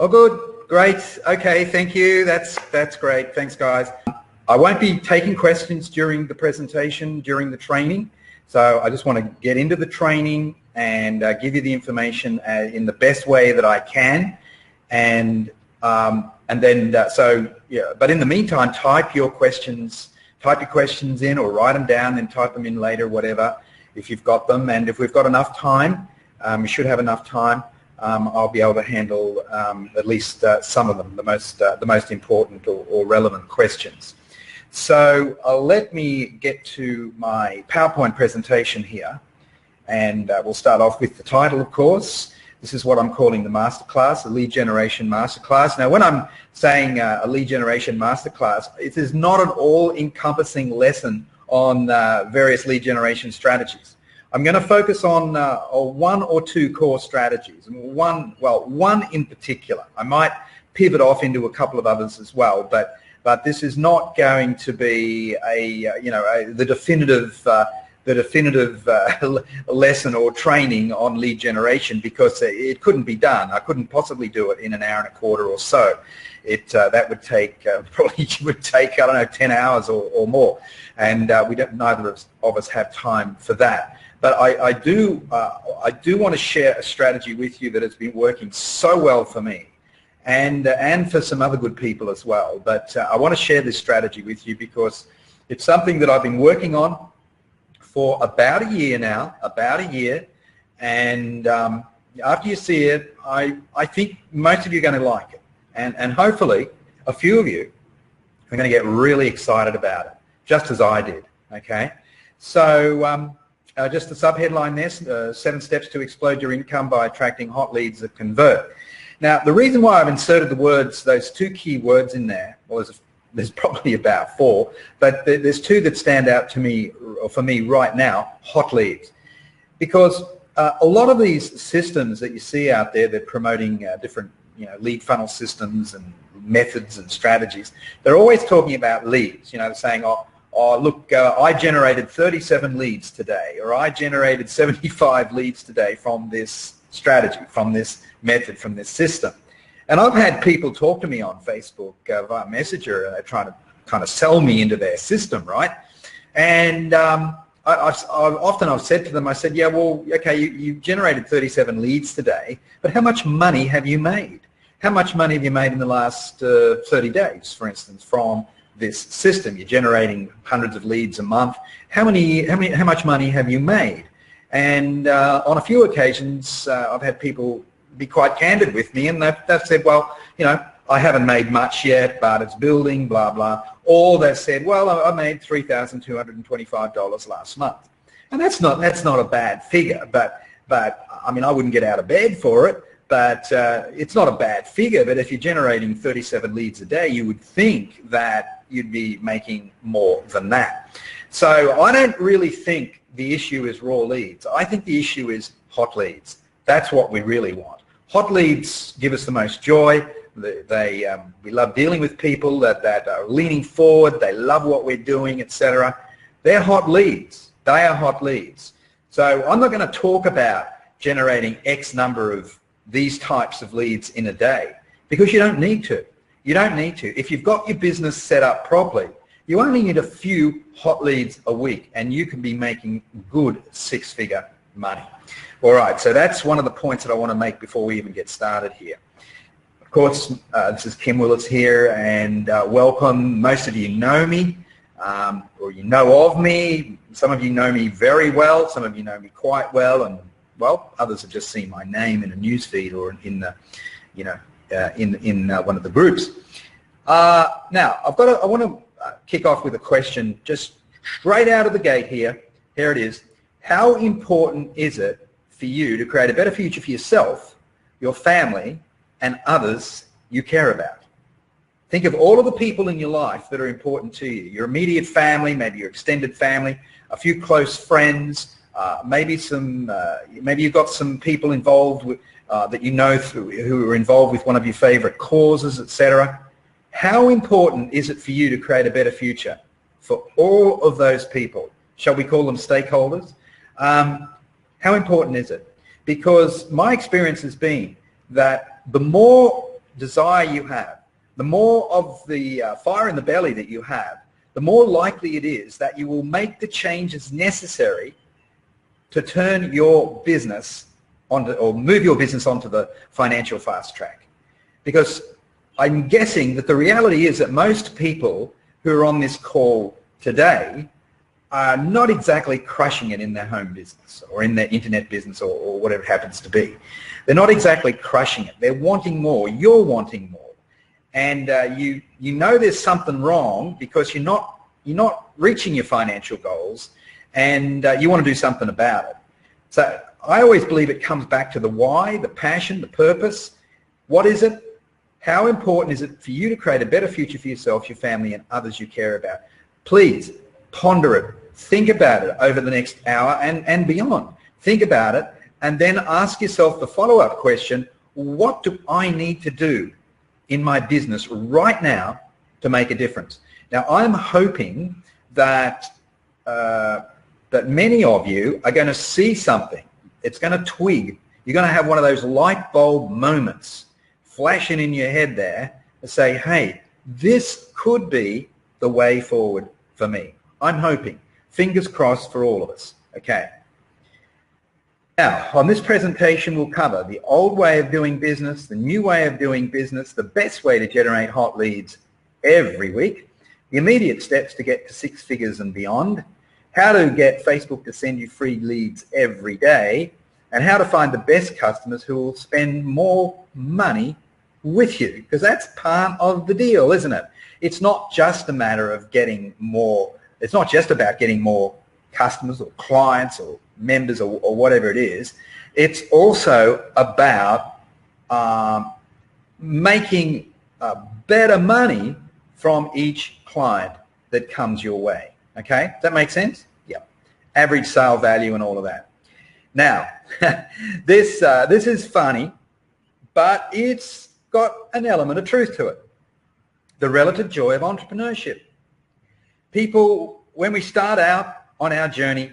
Oh, good. Great. Okay, thank you. That's great. Thanks, guys. I won't be taking questions during the presentation, during the training. So I just want to get into the training and give you the information in the best way that I can. And then, but in the meantime, type your questions in or write them down, then type them in later, whatever, if you've got them. And if we've got enough time, we should have enough time, I'll be able to handle at least some of them, the most important or relevant questions. So let me get to my PowerPoint presentation here, and we'll start off with the title, of course. This is what I'm calling the masterclass, the lead generation masterclass. Now, when I'm saying a lead generation masterclass, it is not an all-encompassing lesson on various lead generation strategies. I'm going to focus on one or two core strategies, one in particular. I might pivot off into a couple of others as well, but this is not going to be the definitive lesson or training on lead generation, because it couldn't be done. I couldn't possibly do it in an hour and a quarter or so. That would take probably would take, I don't know, 10 hours or more, and neither of us have time for that. But I do want to share a strategy with you that has been working so well for me, and for some other good people as well. But I want to share this strategy with you because it's something that I've been working on for about a year now, and after you see it, I think most of you are going to like it, and hopefully a few of you are going to get really excited about it, just as I did. Okay, so just the subheadline there, 7 steps to explode your income by attracting hot leads that convert. Now, the reason why I've inserted the words, those 2 key words in there, well, there's probably about 4, but there's 2 that stand out to me, or for me right now, hot leads. Because a lot of these systems that you see out there, they're promoting different lead funnel systems and methods and strategies. They're always talking about leads. They're saying, oh, look, I generated 37 leads today, or I generated 75 leads today from this strategy, from this method, from this system. And I've had people talk to me on Facebook via Messenger, and they're trying to kind of sell me into their system, right? And I've said to them, I said, yeah, well, okay, you generated 37 leads today, but how much money have you made? How much money have you made in the last 30 days, for instance, from this system? You're generating hundreds of leads a month. How much money have you made? And on a few occasions, I've had people be quite candid with me, and they've said, well, I haven't made much yet, but it's building, blah, blah. Or they've said, well, I made $3,225 last month. And that's not a bad figure, but I mean, I wouldn't get out of bed for it, but it's not a bad figure. But if you're generating 37 leads a day, you would think that you'd be making more than that. So I don't really think the issue is raw leads. I think the issue is hot leads. That's what we really want. Hot leads give us the most joy. We love dealing with people that are leaning forward. They love what we're doing, etc. They're hot leads. They are hot leads. So I'm not going to talk about generating X number of these types of leads in a day, because you don't need to. You don't need to. If you've got your business set up properly, you only need a few hot leads a week, and you can be making good 6-figure money. All right, so that's one of the points that I want to make before we even get started here. Of course, this is Kim Willis here, and welcome. Most of you know me, or you know of me. Some of you know me very well. Some of you know me quite well, and well, others have just seen my name in a newsfeed or in the, in one of the groups. Now, I want to kick off with a question, just straight out of the gate here. Here it is. How important is it for you to create a better future for yourself, your family, and others you care about? Think of all of the people in your life that are important to you. Your immediate family, maybe your extended family, a few close friends, maybe you've got some people involved with, that you know who are involved with one of your favorite causes, etc. How important is it for you to create a better future for all of those people? Shall we call them stakeholders? How important is it? Because my experience has been that the more desire you have, the more of the fire in the belly that you have, the more likely it is that you will make the changes necessary to turn your business onto, or move your business onto the financial fast track. Because I'm guessing that the reality is that most people who are on this call today are not exactly crushing it in their home business or in their internet business or whatever it happens to be. They're not exactly crushing it. They're wanting more. You're wanting more. And you know there's something wrong because you're not reaching your financial goals, and you want to do something about it. So I always believe it comes back to the why, the passion, the purpose. What is it? How important is it for you to create a better future for yourself, your family, and others you care about? Please ponder it. Think about it over the next hour and beyond. Think about it and then ask yourself the follow-up question, what do I need to do in my business right now to make a difference? Now, I'm hoping that that many of you are going to see something. It's going to twig. You're going to have one of those light bulb moments flashing in your head there and say, hey, this could be the way forward for me. I'm hoping. Fingers crossed for all of us. Okay. Now, on this presentation, we'll cover the old way of doing business, the new way of doing business, the best way to generate hot leads every week, the immediate steps to get to 6 figures and beyond, how to get Facebook to send you free leads every day, and how to find the best customers who will spend more money with you, because that's part of the deal, isn't it? It's not just a matter of getting more, it's not just about getting more customers or clients or members or whatever it is. It's also about making better money from each client that comes your way. Okay, does that make sense? Yeah. Average sale value and all of that. Now, this is funny, but it's got an element of truth to it. The relative joy of entrepreneurship. People, when we start out on our journey,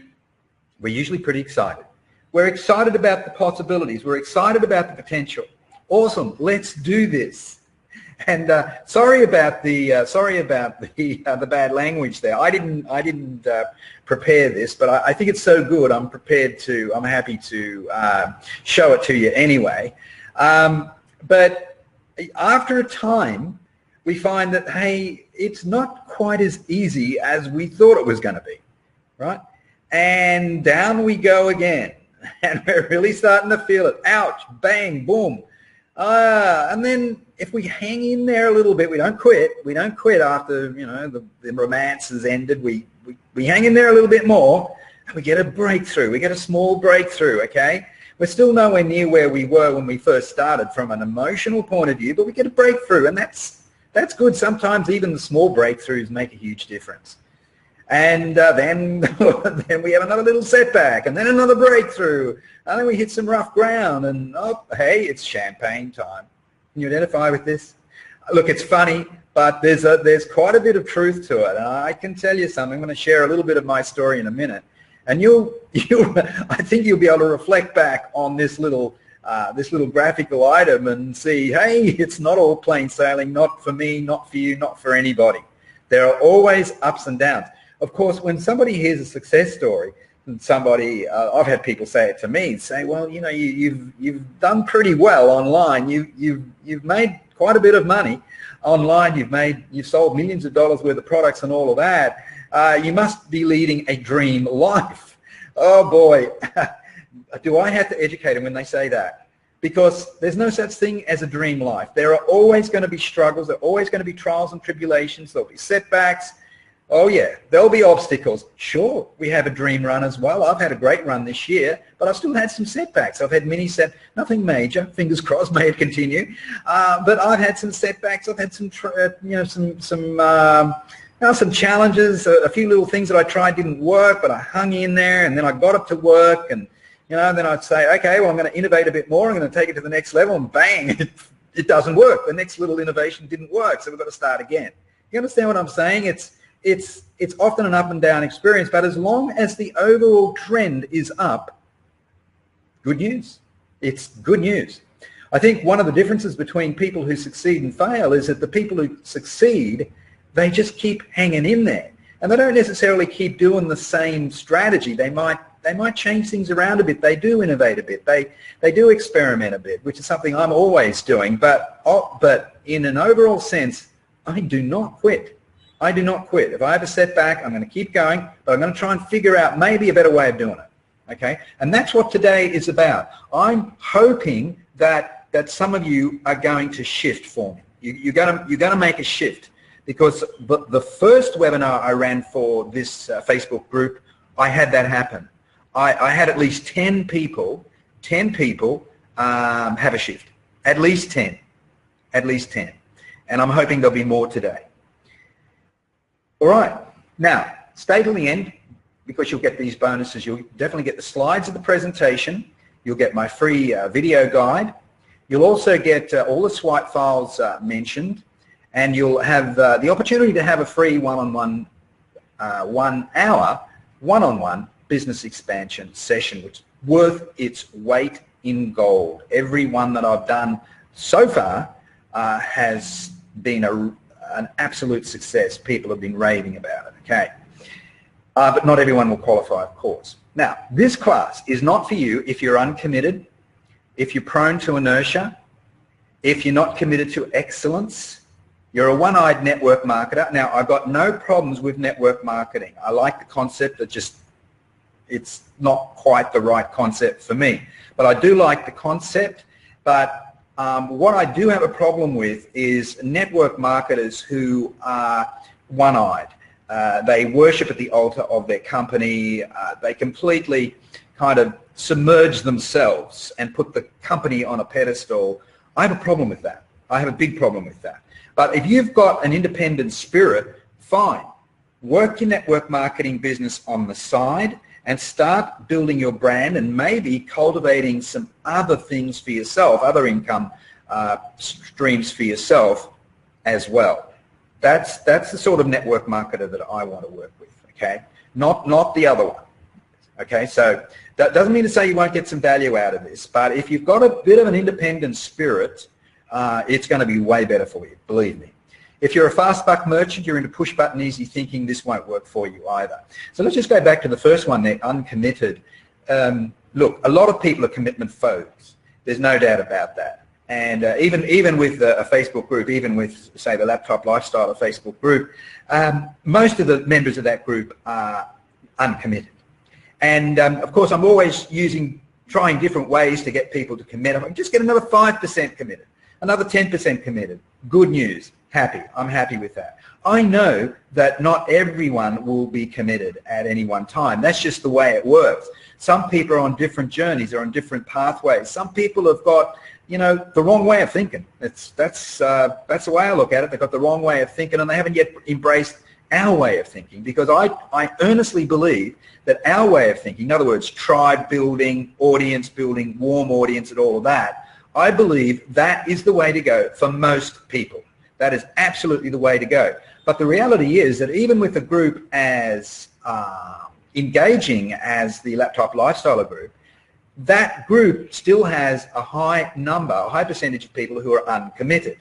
we're usually pretty excited. We're excited about the possibilities. We're excited about the potential. Awesome, let's do this. And sorry about the bad language there. I didn't prepare this, but I think it's so good. I'm happy to show it to you anyway. But after a time, we find that, hey, it's not quite as easy as we thought it was going to be, right? And down we go again, and we're really starting to feel it. Ouch, bang, boom. And then if we hang in there a little bit, we don't quit. We don't quit after, you know, the romance has ended. We hang in there a little bit more, and we get a breakthrough. We get a small breakthrough, okay? We're still nowhere near where we were when we first started from an emotional point of view, but we get a breakthrough, and that's good. Sometimes even the small breakthroughs make a huge difference. And then we have another little setback, and then another breakthrough, and then we hit some rough ground, and oh, hey, it's champagne time. Can you identify with this? Look, it's funny, but there's quite a bit of truth to it, and I can tell you something. I'm going to share a little bit of my story in a minute, and I think you'll be able to reflect back on this little graphical item and see, hey, it's not all plain sailing, not for me, not for you, not for anybody. There are always ups and downs. Of course, when somebody hears a success story, and somebody, I've had people say it to me, say, well, you know, you've done pretty well online. You've made quite a bit of money online. You've sold millions of dollars worth of products and all of that. You must be leading a dream life. Oh boy, do I have to educate them when they say that? Because there's no such thing as a dream life. There are always going to be struggles. There are always going to be trials and tribulations. There'll be setbacks. Oh yeah, there'll be obstacles. Sure, we have a dream run as well. I've had a great run this year, but I've still had some setbacks. I've had nothing major, fingers crossed, may it continue. But I've had some setbacks. I've had some challenges. A few little things that I tried didn't work, but I hung in there, and then I got it to work, and then I'd say, okay, well, I'm going to innovate a bit more. I'm going to take it to the next level, and bang, it doesn't work. The next little innovation didn't work, so we've got to start again. You understand what I'm saying? It's often an up and down experience, but as long as the overall trend is up, good news. It's good news. I think one of the differences between people who succeed and fail is that the people who succeed, they just keep hanging in there. And they don't necessarily keep doing the same strategy. They might change things around a bit. They do innovate a bit. They do experiment a bit, which is something I'm always doing. But in an overall sense, I do not quit. I do not quit. If I have a setback, I'm going to keep going, but I'm going to try and figure out maybe a better way of doing it. Okay? And that's what today is about. I'm hoping that some of you are going to shift for me. You're going to make a shift, because the first webinar I ran for this Facebook group, I had that happen. I had at least 10 people have a shift. At least 10. At least 10. And I'm hoping there'll be more today. All right. Now, stay till the end, because you'll get these bonuses. You'll definitely get the slides of the presentation. You'll get my free video guide. You'll also get all the swipe files mentioned, and you'll have the opportunity to have a free one-on-one, 1 hour, one-on-one business expansion session, which is worth its weight in gold. Every one that I've done so far has been an absolute success. People have been raving about it, okay? But not everyone will qualify, of course. Now, this class is not for you if you're uncommitted, if you're prone to inertia, if you're not committed to excellence, you're a one-eyed network marketer. Now, I've got no problems with network marketing. I like the concept, it's not quite the right concept for me. But I do like the concept, but what I do have a problem with is network marketers who are one-eyed. They worship at the altar of their company. They completely kind of submerge themselves and put the company on a pedestal. I have a problem with that. I have a big problem with that. But if you've got an independent spirit, fine. Work your network marketing business on the side and start building your brand and maybe cultivating some other things for yourself, other income streams for yourself as well. That's the sort of network marketer that I want to work with, okay? Not the other one. Okay, so that doesn't mean to say you won't get some value out of this, but if you've got a bit of an independent spirit, it's going to be way better for you, believe me. If you're a fast buck merchant, you're into push button easy thinking, this won't work for you either. So let's just go back to the first one there, uncommitted. Look, a lot of people are commitment phobes. There's no doubt about that. And even with a Facebook group, even with, say, the Laptop Lifestyle Facebook group, most of the members of that group are uncommitted. And of course, I'm always trying different ways to get people to commit. I just get another 5% committed, another 10% committed. Good news, happy. I'm happy with that. I know that not everyone will be committed at any one time. That's just the way it works. Some people are on different journeys, they're on different pathways. Some people have got, the wrong way of thinking. That's the way I look at it. They've got the wrong way of thinking, and they haven't yet embraced our way of thinking, because I earnestly believe that our way of thinking, in other words, tribe building, audience building, warm audience and all of that, I believe that is the way to go for most people. That is absolutely the way to go. But the reality is that even with a group as engaging as the Laptop Lifestyle group, that group still has a high percentage of people who are uncommitted.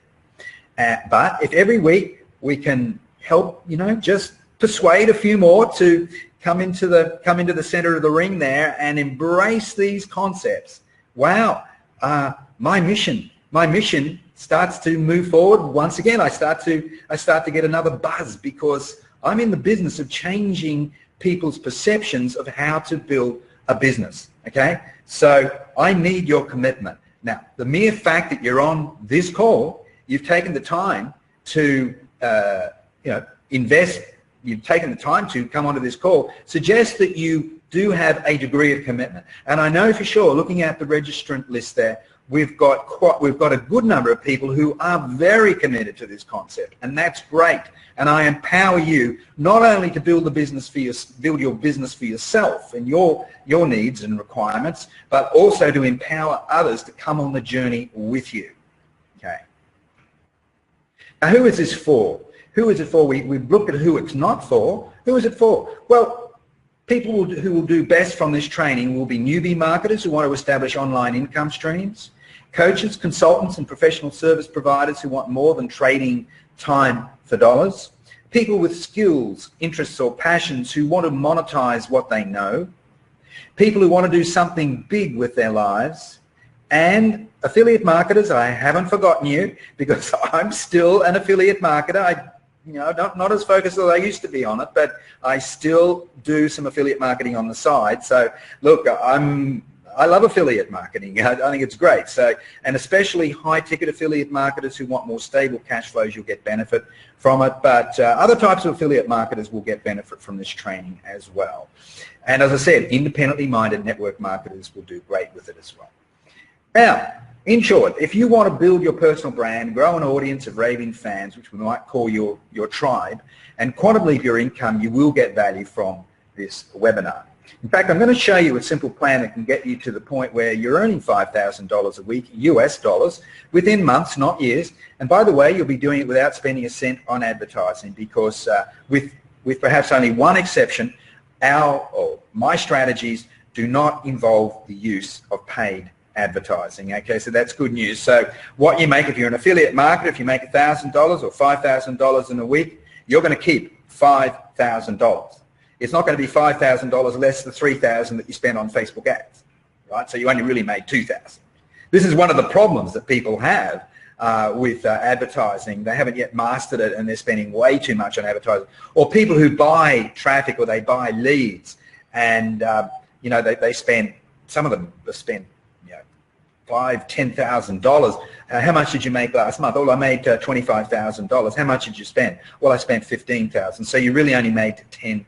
But if every week we can help, just persuade a few more to come into the center of the ring there and embrace these concepts. Wow, my mission starts to move forward. Once again, I start to get another buzz, because I'm in the business of changing people's perceptions of how to build a business. Okay, so I need your commitment. Now, the mere fact that you're on this call, you've taken the time to invest, you've taken the time to come onto this call, suggests that you do have a degree of commitment. And I know for sure, looking at the registrant list there, we've got a good number of people who are very committed to this concept, and that's great. And I empower you not only to build your business for yourself and your needs and requirements, but also to empower others to come on the journey with you. Okay. Now, who is this for? Who is it for? We've looked at who it's not for. Who is it for? Well, people who will do best from this training will be newbie marketers who want to establish online income streams. Coaches, consultants, and professional service providers who want more than trading time for dollars. People with skills, interests, or passions who want to monetize what they know. People who want to do something big with their lives. And affiliate marketers, I haven't forgotten you, because I'm still an affiliate marketer. Not as focused as I used to be on it, but I still do some affiliate marketing on the side. So look, I love affiliate marketing. I think it's great. So, and especially high-ticket affiliate marketers who want more stable cash flows, you'll get benefit from it. But other types of affiliate marketers will get benefit from this training as well. And as I said, independently minded network marketers will do great with it as well. Now, in short, if you want to build your personal brand, grow an audience of raving fans, which we might call your tribe, and quadruple your income, you will get value from this webinar. In fact, I'm going to show you a simple plan that can get you to the point where you're earning $5,000 a week, US dollars, within months, not years. And by the way, you'll be doing it without spending a cent on advertising, because with perhaps only one exception, my strategies do not involve the use of paid advertising. Okay, so that's good news. So what you make, if you're an affiliate marketer, if you make $1,000 or $5,000 in a week, you're going to keep $5,000. It's not going to be $5,000 less than $3,000 that you spend on Facebook ads, right? So you only really made $2,000. This is one of the problems that people have with advertising. They haven't yet mastered it, and they're spending way too much on advertising. Or people who buy traffic or they buy leads, and they spend, some of them spend $5,000, $10,000. How much did you make last month? Oh, I made $25,000. How much did you spend? Well, I spent $15,000. So you really only made $10,000.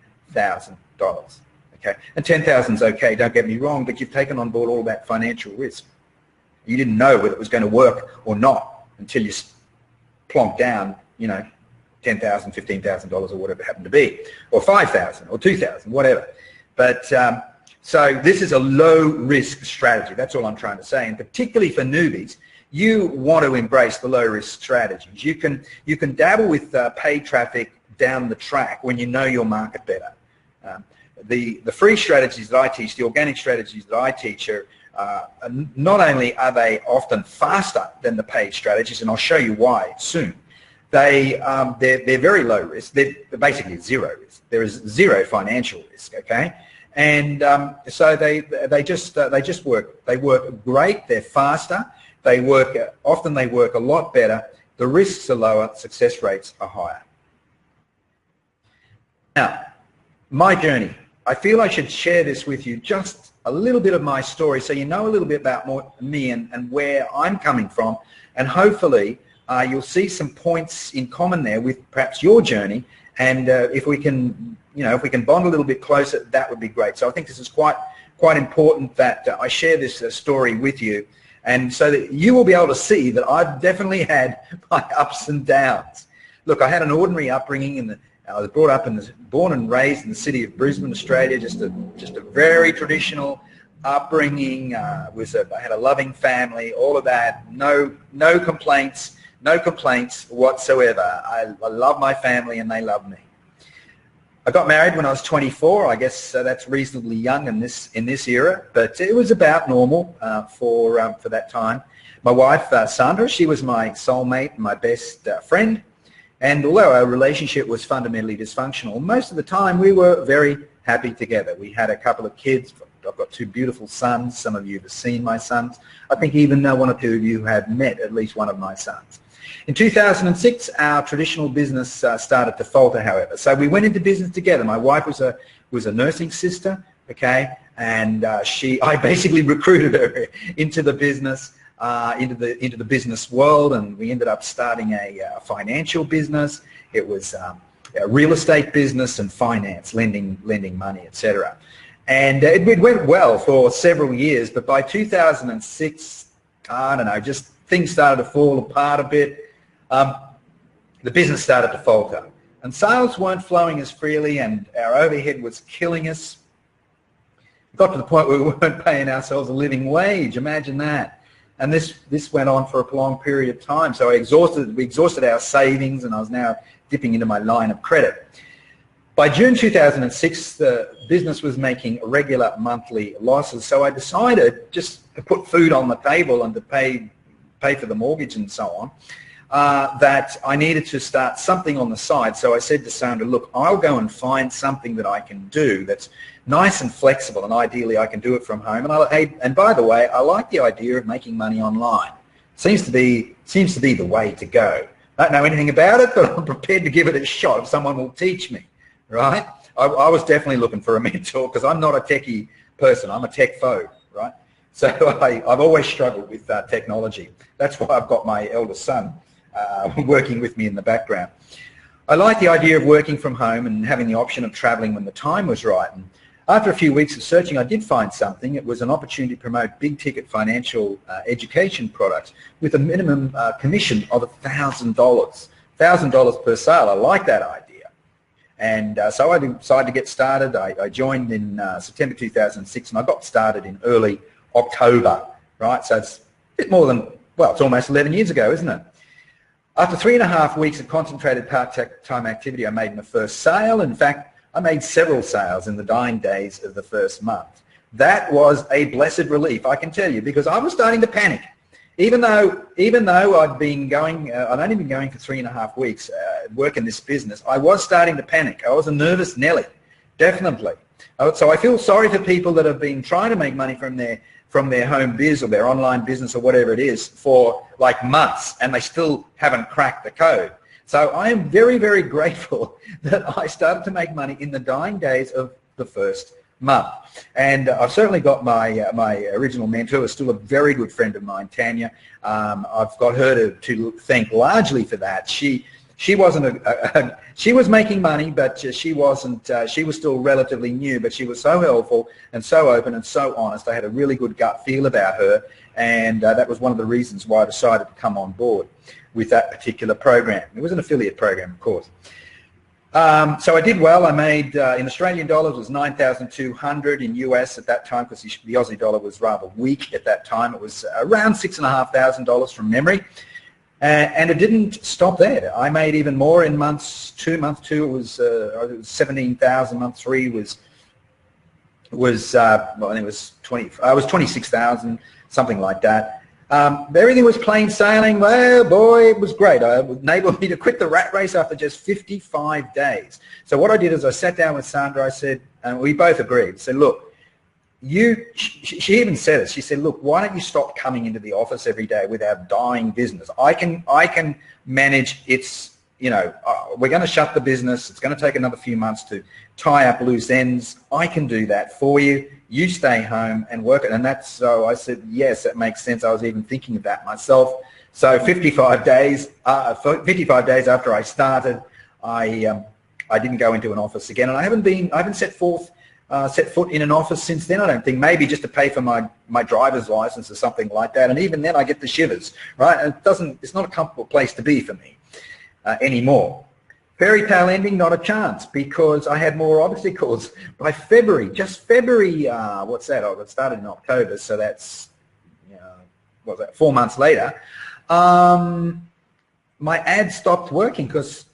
Okay, and $10,000 is okay. Don't get me wrong, but you've taken on board all that financial risk. You didn't know whether it was going to work or not until you plonked down, $10,000, $15,000 or whatever it happened to be, or $5,000 or $2,000, whatever. But so this is a low-risk strategy. That's all I'm trying to say. And particularly for newbies, you want to embrace the low-risk strategies. You can dabble with paid traffic down the track when you know your market better. The free strategies that I teach, the organic strategies that I teach, are not only are they often faster than the paid strategies, and I'll show you why soon. They're very low risk. They're basically zero risk. There is zero financial risk. Okay. And so they just work. They work great. They're faster. They work often. They work a lot better. The risks are lower. Success rates are higher. Now, my journey. I feel I should share this with you, just a little bit of my story, so you know a little bit about me and where I'm coming from, and hopefully you'll see some points in common there with perhaps your journey. And if we can bond a little bit closer, that would be great. So I think this is quite important that I share this story with you, and so that you will be able to see that I've definitely had my ups and downs. Look, I had an ordinary upbringing I was born and raised in the city of Brisbane, Australia. Just a very traditional upbringing. I had a loving family, all of that. No complaints whatsoever. I love my family and they love me. I got married when I was 24. I guess that's reasonably young in this era, but it was about normal for that time. My wife, Sandra, she was my soulmate, my best friend. And although our relationship was fundamentally dysfunctional, most of the time we were very happy together. We had a couple of kids. I've got two beautiful sons. Some of you have seen my sons. I think even one or two of you have met at least one of my sons. In 2006, our traditional business started to falter, however. So we went into business together. My wife was a nursing sister, okay, and I basically recruited her into the business. Into the business world, and we ended up starting a financial business. It was a real estate business and finance, lending money, etc. And it went well for several years, but by 2006, I don't know, just things started to fall apart a bit. The business started to falter, and sales weren't flowing as freely, and our overhead was killing us. It got to the point where we weren't paying ourselves a living wage. Imagine that. And this went on for a long period of time. So we exhausted our savings, and I was now dipping into my line of credit. By June 2006, the business was making regular monthly losses, so I decided just to put food on the table and to pay for the mortgage and so on, that I needed to start something on the side. So I said to Sandra, look, I'll go and find something that I can do that's nice and flexible, and ideally I can do it from home. And by the way, I like the idea of making money online. Seems to be the way to go. I don't know anything about it, but I'm prepared to give it a shot if someone will teach me, right? I was definitely looking for a mentor because I'm not a techie person. I'm a tech phobe, right? So I've always struggled with technology. That's why I've got my eldest son working with me in the background. I like the idea of working from home and having the option of traveling when the time was right. And after a few weeks of searching, I did find something. It was an opportunity to promote big-ticket financial education products with a minimum commission of $1,000. $1,000 per sale. I like that idea. And so I decided to get started. I joined in September 2006, and I got started in early October, right? So it's a bit more than, well, it's almost 11 years ago, isn't it? After 3.5 weeks of concentrated part-time activity, I made my first sale. In fact, I made several sales in the dying days of the first month. That was a blessed relief, I can tell you, because I was starting to panic. Even though I'd been going, I'd only been going for 3.5 weeks working this business, I was starting to panic. I was a nervous Nelly, definitely. So I feel sorry for people that have been trying to make money from their home biz or their online business or whatever it is for like months, and they still haven't cracked the code. So I am very, very grateful that I started to make money in the dying days of the first month. And I've certainly got my original mentor, who's still a very good friend of mine, Tanya. I've got her to thank largely for that. She wasn't she was making money, but she wasn't. She was still relatively new, but she was so helpful and so open and so honest. I had a really good gut feel about her, and that was one of the reasons why I decided to come on board with that particular program. It was an affiliate program, of course. So I did well. I made, in Australian dollars, it was 9,200 in US at that time, because the Aussie dollar was rather weak at that time. It was around $6,500 from memory. And it didn't stop there. I made even more in month two. It was 17,000. Month three was well, it was 26,000, something like that. Everything was plain sailing. Well, boy, it was great. It enabled me to quit the rat race after just 55 days. So what I did is I sat down with Sandra. I said, and we both agreed. Said, look, she even said it. She said, look, why don't you stop coming into the office every day with our dying business? I can manage its, we're going to shut the business. It's going to take another few months to tie up loose ends. I can do that for you. You stay home and work it. And that's, so I said, yes, that makes sense. I was even thinking of that myself. So 55 days after I started, I didn't go into an office again. And I haven't set foot in an office since then, I don't think. Maybe just to pay for my driver's license or something like that. And even then I get the shivers, right? And it's not a comfortable place to be for me anymore. Fairy tale ending, not a chance, because I had more obstacles. By February, what's that? I got started in October, so that's, what's that, 4 months later. My ads stopped working because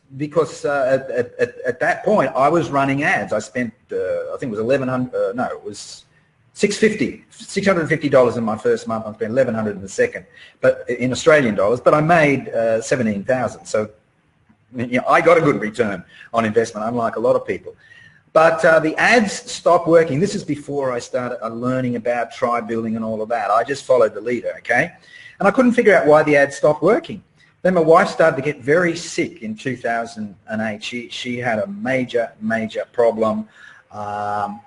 at that point I was running ads. I spent, I think it was it was $650 in my first month. I spent $1,100 in the second, but in Australian dollars. But I made 17,000. So I got a good return on investment, unlike a lot of people. But the ads stopped working. This is before I started learning about tribe building and all of that. I just followed the leader, okay? And I couldn't figure out why the ads stopped working. Then my wife started to get very sick in 2008. She had a major problem. I've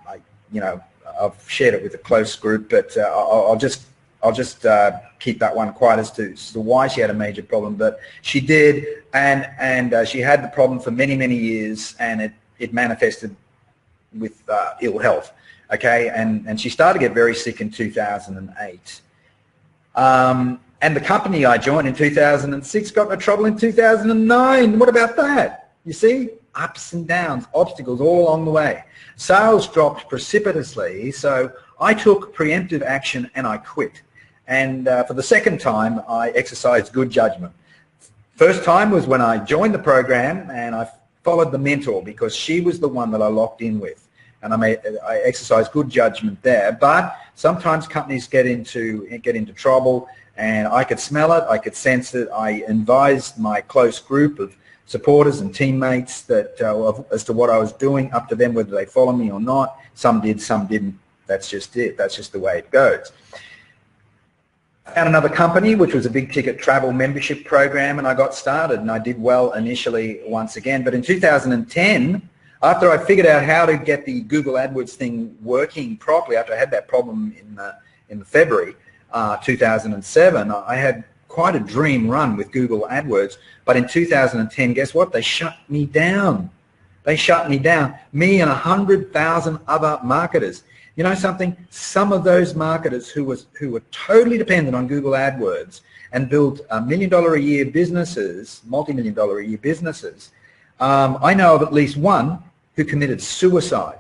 shared it with a close group, but I'll just keep that one quiet as to why she had a major problem. But she did, and she had the problem for many years, and it manifested with ill health. Okay, and she started to get very sick in 2008. And the company I joined in 2006 got into trouble in 2009. What about that? You see, ups and downs, obstacles all along the way. Sales dropped precipitously, so I took preemptive action and I quit. And for the second time, I exercised good judgment. First time was when I joined the program, and followed the mentor because she was the one that I locked in with, and I exercised good judgment there. But sometimes companies get into trouble, and I could smell it, I could sense it. I advised my close group of supporters and teammates that as to what I was doing, up to them whether they follow me or not. Some did, some didn't. That's just it. That's just the way it goes. I found another company which was a big ticket travel membership program, and I got started, and I did well initially once again. But in 2010, after I figured out how to get the Google AdWords thing working properly, after I had that problem in February 2007, I had quite a dream run with Google AdWords. But in 2010, guess what? They shut me down. They shut me down. Me and 100,000 other marketers. You know something? Some of those marketers who were totally dependent on Google AdWords and built $1 million a year businesses, multi-million-dollar a year businesses, I know of at least one who committed suicide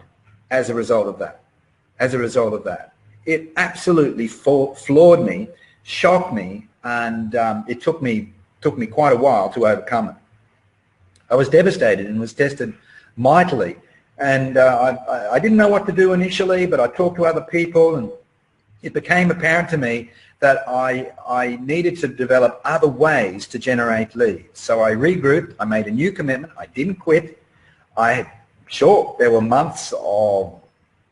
as a result of that. As a result of that. It absolutely floored me, shocked me, and it took me quite a while to overcome it. I was devastated and was tested mightily. And I didn't know what to do initially, but I talked to other people, and it became apparent to me that I needed to develop other ways to generate leads. So I regrouped, I made a new commitment, I didn't quit. Sure, there were months of,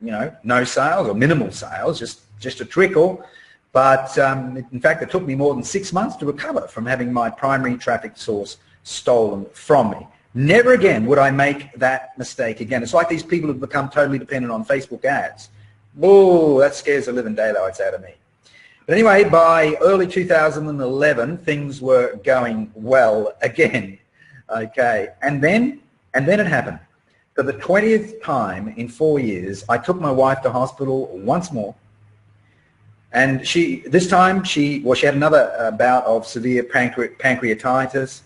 no sales or minimal sales, just a trickle, but in fact it took me more than 6 months to recover from having my primary traffic source stolen from me. Never again would I make that mistake again. It's like these people who've become totally dependent on Facebook ads. Whoa, that scares the living daylights out of me. But anyway, by early 2011, things were going well again. Okay, and then it happened. For the 20th time in 4 years, I took my wife to hospital once more. And this time she had another bout of severe pancreatitis.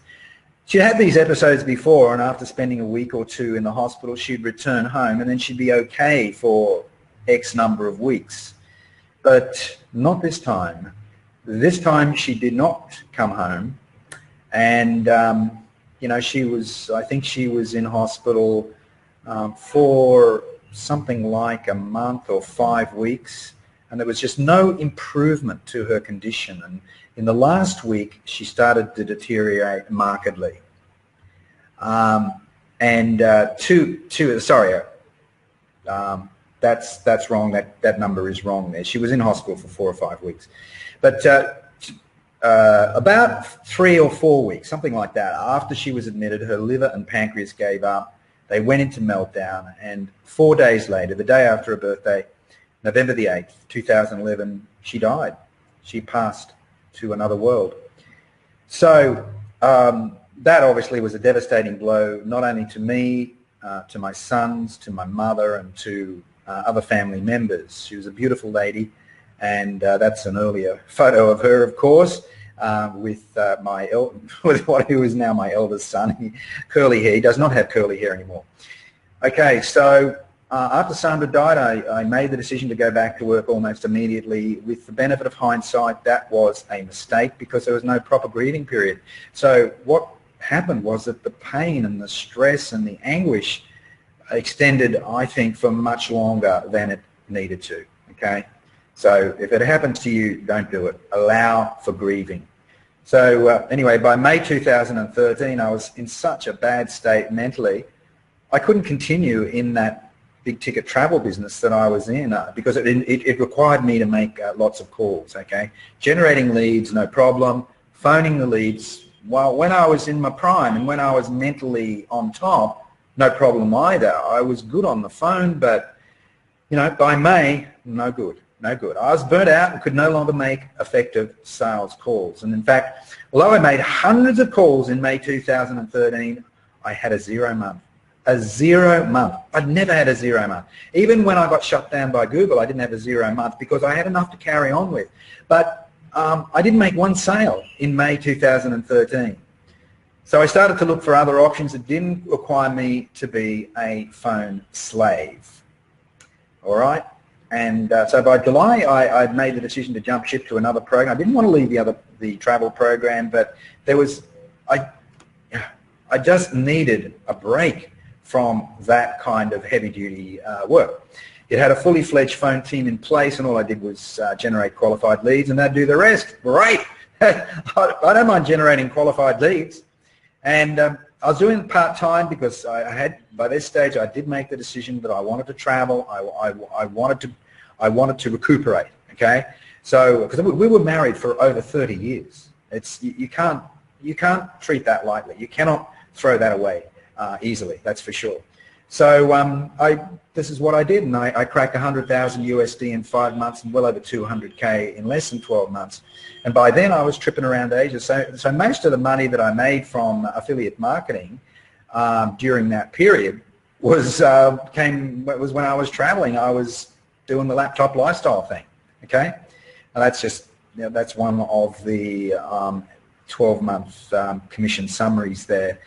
She had these episodes before, and after spending a week or two in the hospital, she'd return home, and then she'd be okay for X number of weeks. But not this time. This time she did not come home, and I think she was in hospital for something like a month or 5 weeks, and there was just no improvement to her condition. And in the last week, she started to deteriorate markedly. That's wrong. That number is wrong there. She was in hospital for 4 or 5 weeks. But about 3 or 4 weeks, something like that, after she was admitted, her liver and pancreas gave up. They went into meltdown, and 4 days later, the day after her birthday, November the 8th, 2011, she died. She passed to another world. So that obviously was a devastating blow, not only to me, to my sons, to my mother, and to other family members. She was a beautiful lady, and that's an earlier photo of her, of course, with who is now my eldest son. Curly hair. He does not have curly hair anymore. Okay, so after Sandra died, I made the decision to go back to work almost immediately. With the benefit of hindsight, that was a mistake because there was no proper grieving period. So what happened was that the pain and the stress and the anguish extended, I think, for much longer than it needed to. Okay, so if it happens to you, don't do it. Allow for grieving. So anyway, by May 2013, I was in such a bad state mentally, I couldn't continue in that big ticket travel business that I was in because it required me to make lots of calls. Okay, generating leads, no problem. Phoning the leads, well, when I was in my prime and when I was mentally on top, no problem either. I was good on the phone, but by May, no good. No good. I was burnt out and could no longer make effective sales calls. And in fact, although I made hundreds of calls in May 2013, I had a 0 month. A 0 month. I'd never had a 0 month. Even when I got shut down by Google, I didn't have a 0 month because I had enough to carry on with. But I didn't make one sale in May 2013. So I started to look for other options that didn't require me to be a phone slave. All right? And so by July, I'd made the decision to jump ship to another program. I didn't want to leave the travel program, but there was, I just needed a break from that kind of heavy-duty work. It had a fully fledged phone team in place, and all I did was generate qualified leads, and they'd do the rest. Great. I don't mind generating qualified leads. And I was doing it part-time because I had, by this stage, I did make the decision that I wanted to travel. I wanted to recuperate. Okay, so because we were married for over 30 years, you can't treat that lightly. You cannot throw that away easily. That's for sure. So this is what I did, and I cracked 100,000 USD in 5 months and well over 200K in less than 12 months. And by then I was tripping around Asia. So most of the money that I made from affiliate marketing during that period was when I was traveling. I was doing the laptop lifestyle thing. Okay, and that's just, you know, that's one of the 12-month commission summaries there.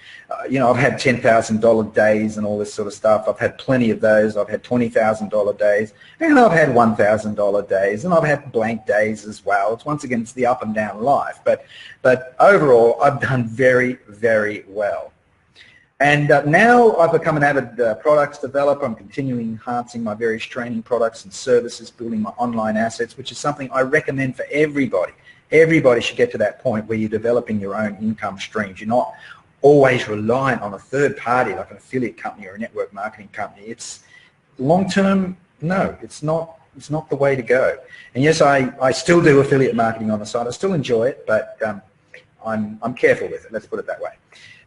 You know, I've had $10,000 days and all this sort of stuff. I've had plenty of those. I've had $20,000 days, and I've had $1,000 days, and I've had blank days as well. It's, once again, it's the up and down life. But overall, I've done very, very well. And now I've become an avid products developer. I'm continuing enhancing my various training products and services, building my online assets, which is something I recommend for everybody. Everybody should get to that point where you're developing your own income streams. You're not always reliant on a third party like an affiliate company or a network marketing company. It's long-term, no, it's not the way to go. And yes, I still do affiliate marketing on the side. I still enjoy it, but I'm careful with it. Let's put it that way.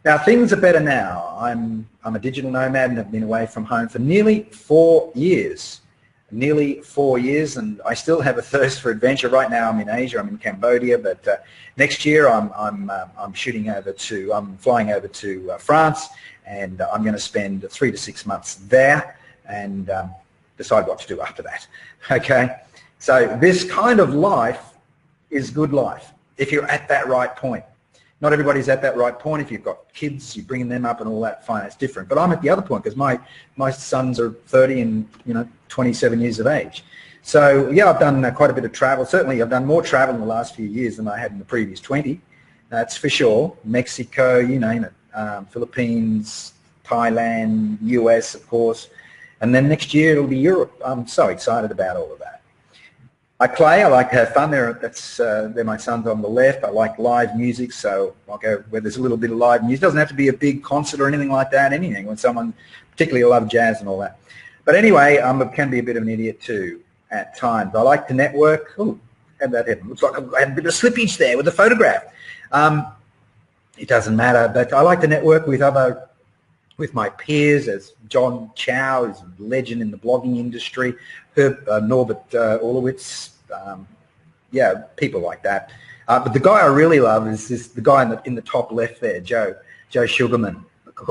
Now, things are better now. I'm a digital nomad and have been away from home for nearly 4 years. Nearly 4 years, and I still have a thirst for adventure. Right now I'm in Asia, I'm in Cambodia, but next year I'm flying over to France, and I'm going to spend 3 to 6 months there and decide what to do after that. Okay, so this kind of life is good life if you're at that right point. Not everybody's at that right point. If you've got kids, you're bringing them up and all that, fine, it's different. But I'm at the other point because my sons are 30 and 27 years of age. So yeah, I've done quite a bit of travel. Certainly I've done more travel in the last few years than I had in the previous 20. That's for sure. Mexico, you name it. Philippines, Thailand, US, of course. And then next year it'll be Europe. I'm so excited about all of that. I play, I like to have fun. They're my sons on the left. I like live music, so I'll go where there's a little bit of live music. It doesn't have to be a big concert or anything like that, anything. When someone particularly love jazz and all that. But anyway, I can be a bit of an idiot too at times. I like to network. Oh, how'd that happen? Looks like I had a bit of slippage there with the photograph. It doesn't matter, but I like to network with my peers, as John Chow is a legend in the blogging industry, Norbert Orlowitz, yeah, people like that. But the guy I really love is the guy in the top left there, Joe Sugarman.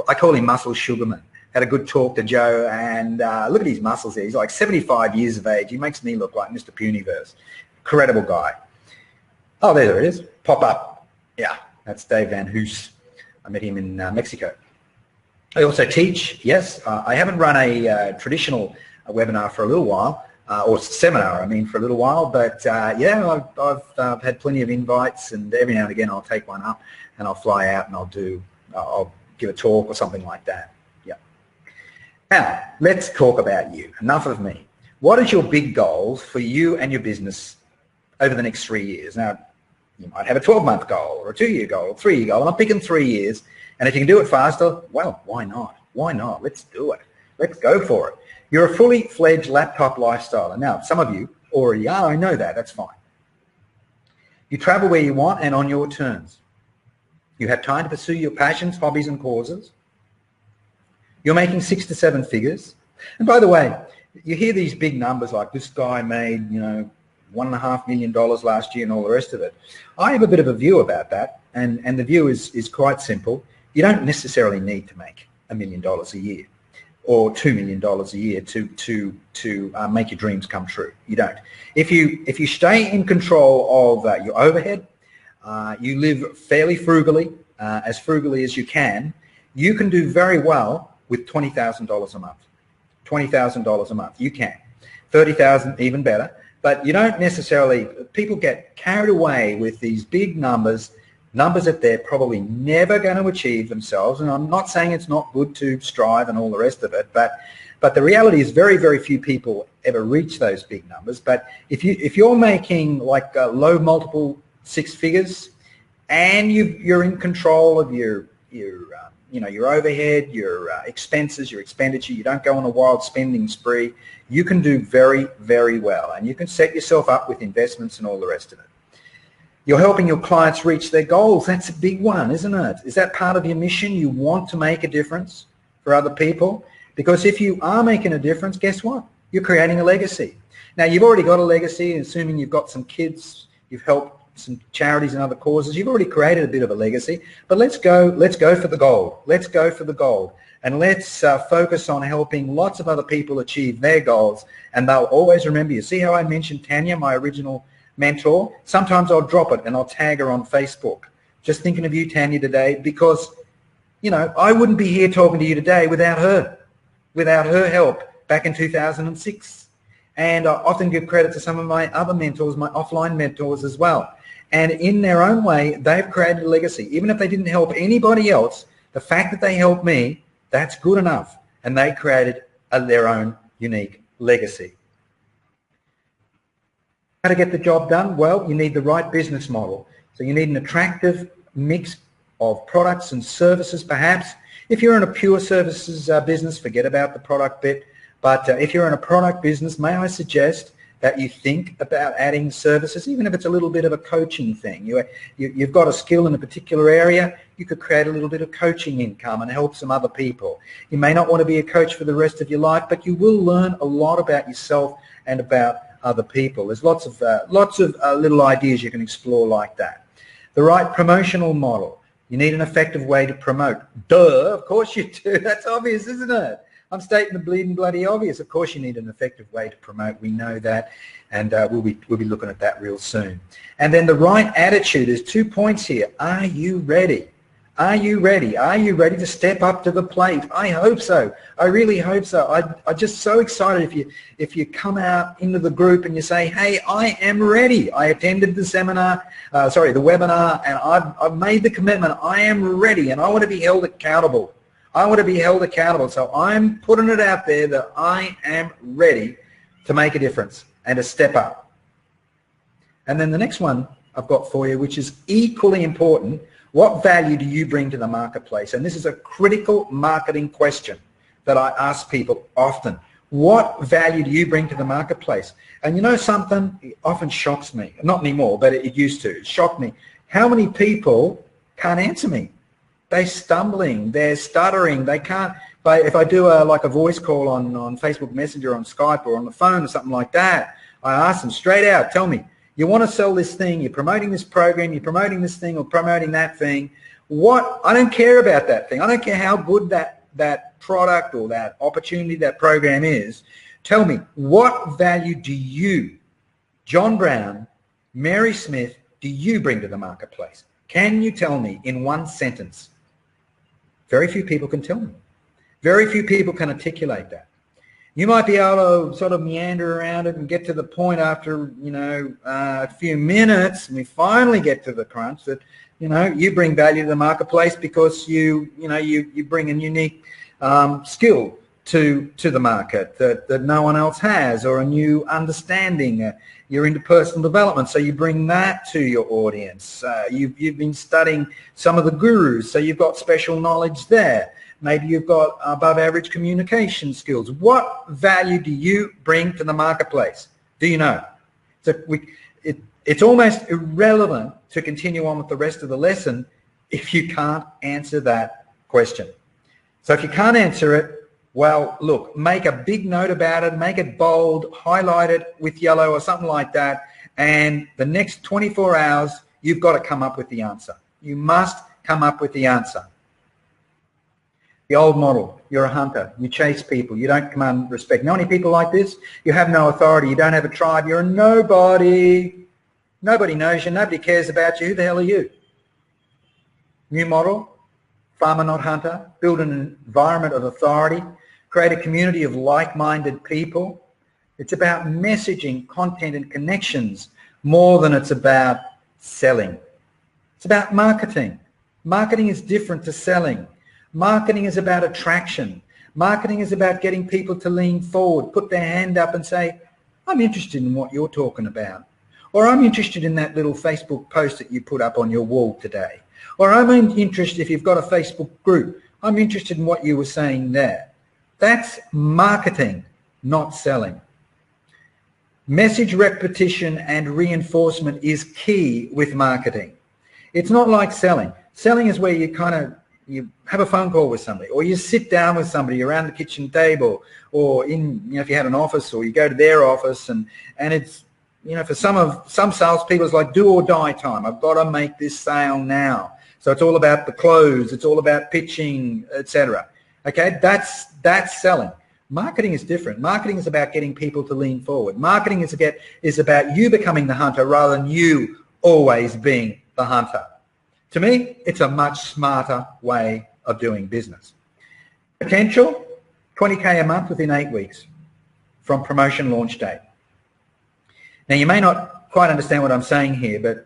I call him Muscle Sugarman. Had a good talk to Joe, and look at his muscles there. He's like 75 years of age. He makes me look like Mr. Puniverse. Incredible guy. Oh, there it is. Pop up. Yeah, that's Dave Van Hoos. I met him in Mexico. I also teach, yes. I haven't run a traditional webinar for a little while, or seminar, I mean, for a little while, but yeah, I've had plenty of invites, and every now and again I'll take one up and I'll fly out and I'll give a talk or something like that. Yeah. Now, let's talk about you. Enough of me. What is your big goals for you and your business over the next 3 years? Now, you might have a 12-month goal or a 2-year goal or a 3-year goal, and I'm picking 3 years. And if you can do it faster, well, why not? Why not? Let's do it. Let's go for it. You're a fully fledged laptop lifestyler. Now, some of you already are. I know that. That's fine. You travel where you want and on your terms. You have time to pursue your passions, hobbies, and causes. You're making 6 to 7 figures. And by the way, you hear these big numbers like this guy made, $1.5 million last year and all the rest of it. I have a bit of a view about that, and the view is quite simple. You don't necessarily need to make $1 million a year or $2 million a year to make your dreams come true. You don't. If you stay in control of your overhead, you live fairly frugally, as frugally as you can do very well with $20,000 a month. $20,000 a month, you can. $30,000, even better. But you don't necessarily, people get carried away with these big numbers, numbers that they're probably never going to achieve themselves. And I'm not saying it's not good to strive and all the rest of it, but the reality is very, very few people ever reach those big numbers. But if you're making like low multiple six figures, and you're in control of your overhead, your expenses, your expenditure, you don't go on a wild spending spree, you can do very, very well, and you can set yourself up with investments and all the rest of it. You're helping your clients reach their goals. That's a big one, isn't it? Is that part of your mission? You want to make a difference for other people? Because if you are making a difference, guess what? You're creating a legacy. Now, you've already got a legacy, assuming you've got some kids, you've helped some charities and other causes, you've already created a bit of a legacy. But let's go for the gold. Let's go for the gold. And let's focus on helping lots of other people achieve their goals. And they'll always remember you. See how I mentioned Tanya, my original mentor? Sometimes I'll drop it and I'll tag her on Facebook. Just thinking of you, Tanya, today, because, you know, I wouldn't be here talking to you today without her help back in 2006. And I often give credit to some of my other mentors, my offline mentors as well. And in their own way, they've created a legacy. Even if they didn't help anybody else, the fact that they helped me, that's good enough. And they created their own unique legacy. How to get the job done? Well, you need the right business model. So you need an attractive mix of products and services, perhaps. If you're in a pure services business, forget about the product bit. But if you're in a product business, may I suggest that you think about adding services, even if it's a little bit of a coaching thing. You've got a skill in a particular area, you could create a little bit of coaching income and help some other people. You may not want to be a coach for the rest of your life, but you will learn a lot about yourself and about other people. There's lots of little ideas you can explore like that. The right promotional model. You need an effective way to promote. Duh, of course you do. That's obvious, isn't it? I'm stating the bleeding bloody obvious. Of course you need an effective way to promote. We know that, and we'll be looking at that real soon. And then the right attitude. There's 2 points here. Are you ready? Are you ready? Are you ready to step up to the plate? I hope so. I really hope so. I'm just so excited if you come out into the group and you say, hey, I am ready. I attended the the webinar, and I've made the commitment. I am ready, and I want to be held accountable. I want to be held accountable. So I'm putting it out there that I am ready to make a difference and to step up. And then the next one I've got for you, which is equally important. What value do you bring to the marketplace? And this is a critical marketing question that I ask people often. What value do you bring to the marketplace? And you know something? It often shocks me. Not anymore, but it used to. It shocked me. How many people can't answer me? They're stumbling, they're stuttering, they can't. But if I do like a voice call on Facebook Messenger, on Skype, or on the phone or something like that, I ask them straight out, tell me, you want to sell this thing, you're promoting this program, you're promoting this thing or promoting that thing. What? I don't care about that thing. I don't care how good that product or that opportunity, that program is. Tell me, what value do you, John Brown, Mary Smith, do you bring to the marketplace? Can you tell me in one sentence? Very few people can tell me. Very few people can articulate that. You might be able to sort of meander around it and get to the point after, you know, a few minutes, and we finally get to the crunch that, you know, you bring value to the marketplace because you bring a unique skill to the market that no one else has, or a new understanding. You're into personal development, so you bring that to your audience. You've been studying some of the gurus, so you've got special knowledge there. Maybe you've got above average communication skills. What value do you bring to the marketplace? Do you know? So it's almost irrelevant to continue on with the rest of the lesson if you can't answer that question. So if you can't answer it, well, look, make a big note about it, make it bold, highlight it with yellow or something like that, and the next 24 hours, you've got to come up with the answer. You must come up with the answer. The old model, you're a hunter, you chase people, you don't command respect. Know any people like this? You have no authority, you don't have a tribe, you're a nobody. Nobody knows you, nobody cares about you. Who the hell are you? New model, farmer not hunter, build an environment of authority, create a community of like-minded people. It's about messaging, content and connections more than it's about selling. It's about marketing. Marketing is different to selling. Marketing is about attraction. Marketing is about getting people to lean forward, put their hand up and say, I'm interested in what you're talking about. Or I'm interested in that little Facebook post that you put up on your wall today. Or I'm interested, if you've got a Facebook group, I'm interested in what you were saying there. That's marketing, not selling. Message repetition and reinforcement is key with marketing. It's not like selling. Selling is where you have a phone call with somebody, or you sit down with somebody around the kitchen table, or if you had an office, or you go to their office, and it's, for some salespeople, it's like do or die time. I've got to make this sale now. So it's all about the close. It's all about pitching, etc. Okay, that's selling. Marketing is different. Marketing is about getting people to lean forward. Marketing is about you becoming the hunter rather than you always being the hunter. To me, it's a much smarter way of doing business. Potential, 20K a month within 8 weeks from promotion launch date. Now, you may not quite understand what I'm saying here, but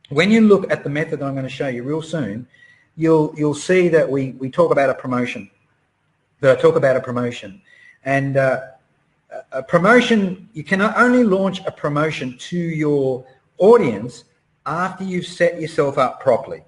when you look at the method that I'm going to show you real soon, you'll see that we talk about a promotion. And a promotion, you can only launch a promotion to your audience after you've set yourself up properly.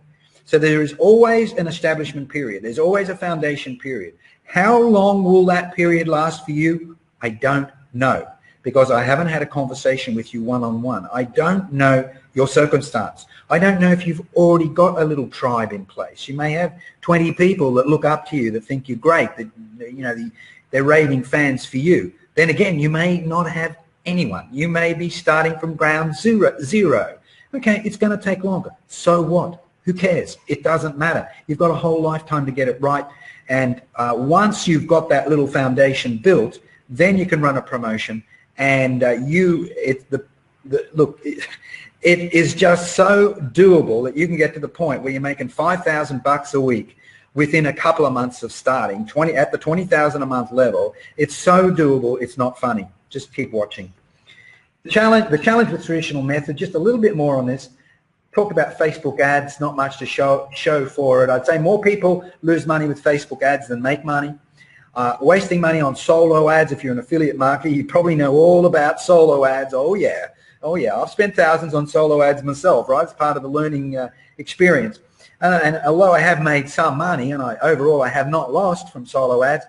So there is always an establishment period. There's always a foundation period. How long will that period last for you? I don't know, because I haven't had a conversation with you one-on-one. I don't know your circumstance. I don't know if you've already got a little tribe in place. You may have 20 people that look up to you, that think you're great, that they're raving fans for you. Then again, you may not have anyone. You may be starting from ground zero. Okay, it's going to take longer. So what? Who cares? It doesn't matter. You've got a whole lifetime to get it right. And once you've got that little foundation built, then you can run a promotion. And look, it is just so doable that you can get to the point where you're making $5,000 a week within a couple of months of starting, at the $20,000 a month level. It's so doable, it's not funny. Just keep watching. The challenge with traditional method, just a little bit more on this. Talked about Facebook ads, not much to show for it. I'd say more people lose money with Facebook ads than make money. Wasting money on solo ads. If you're an affiliate marketer, you probably know all about solo ads. Oh yeah, I've spent thousands on solo ads myself, right? It's part of the learning experience. And although I have made some money, and overall I have not lost from solo ads,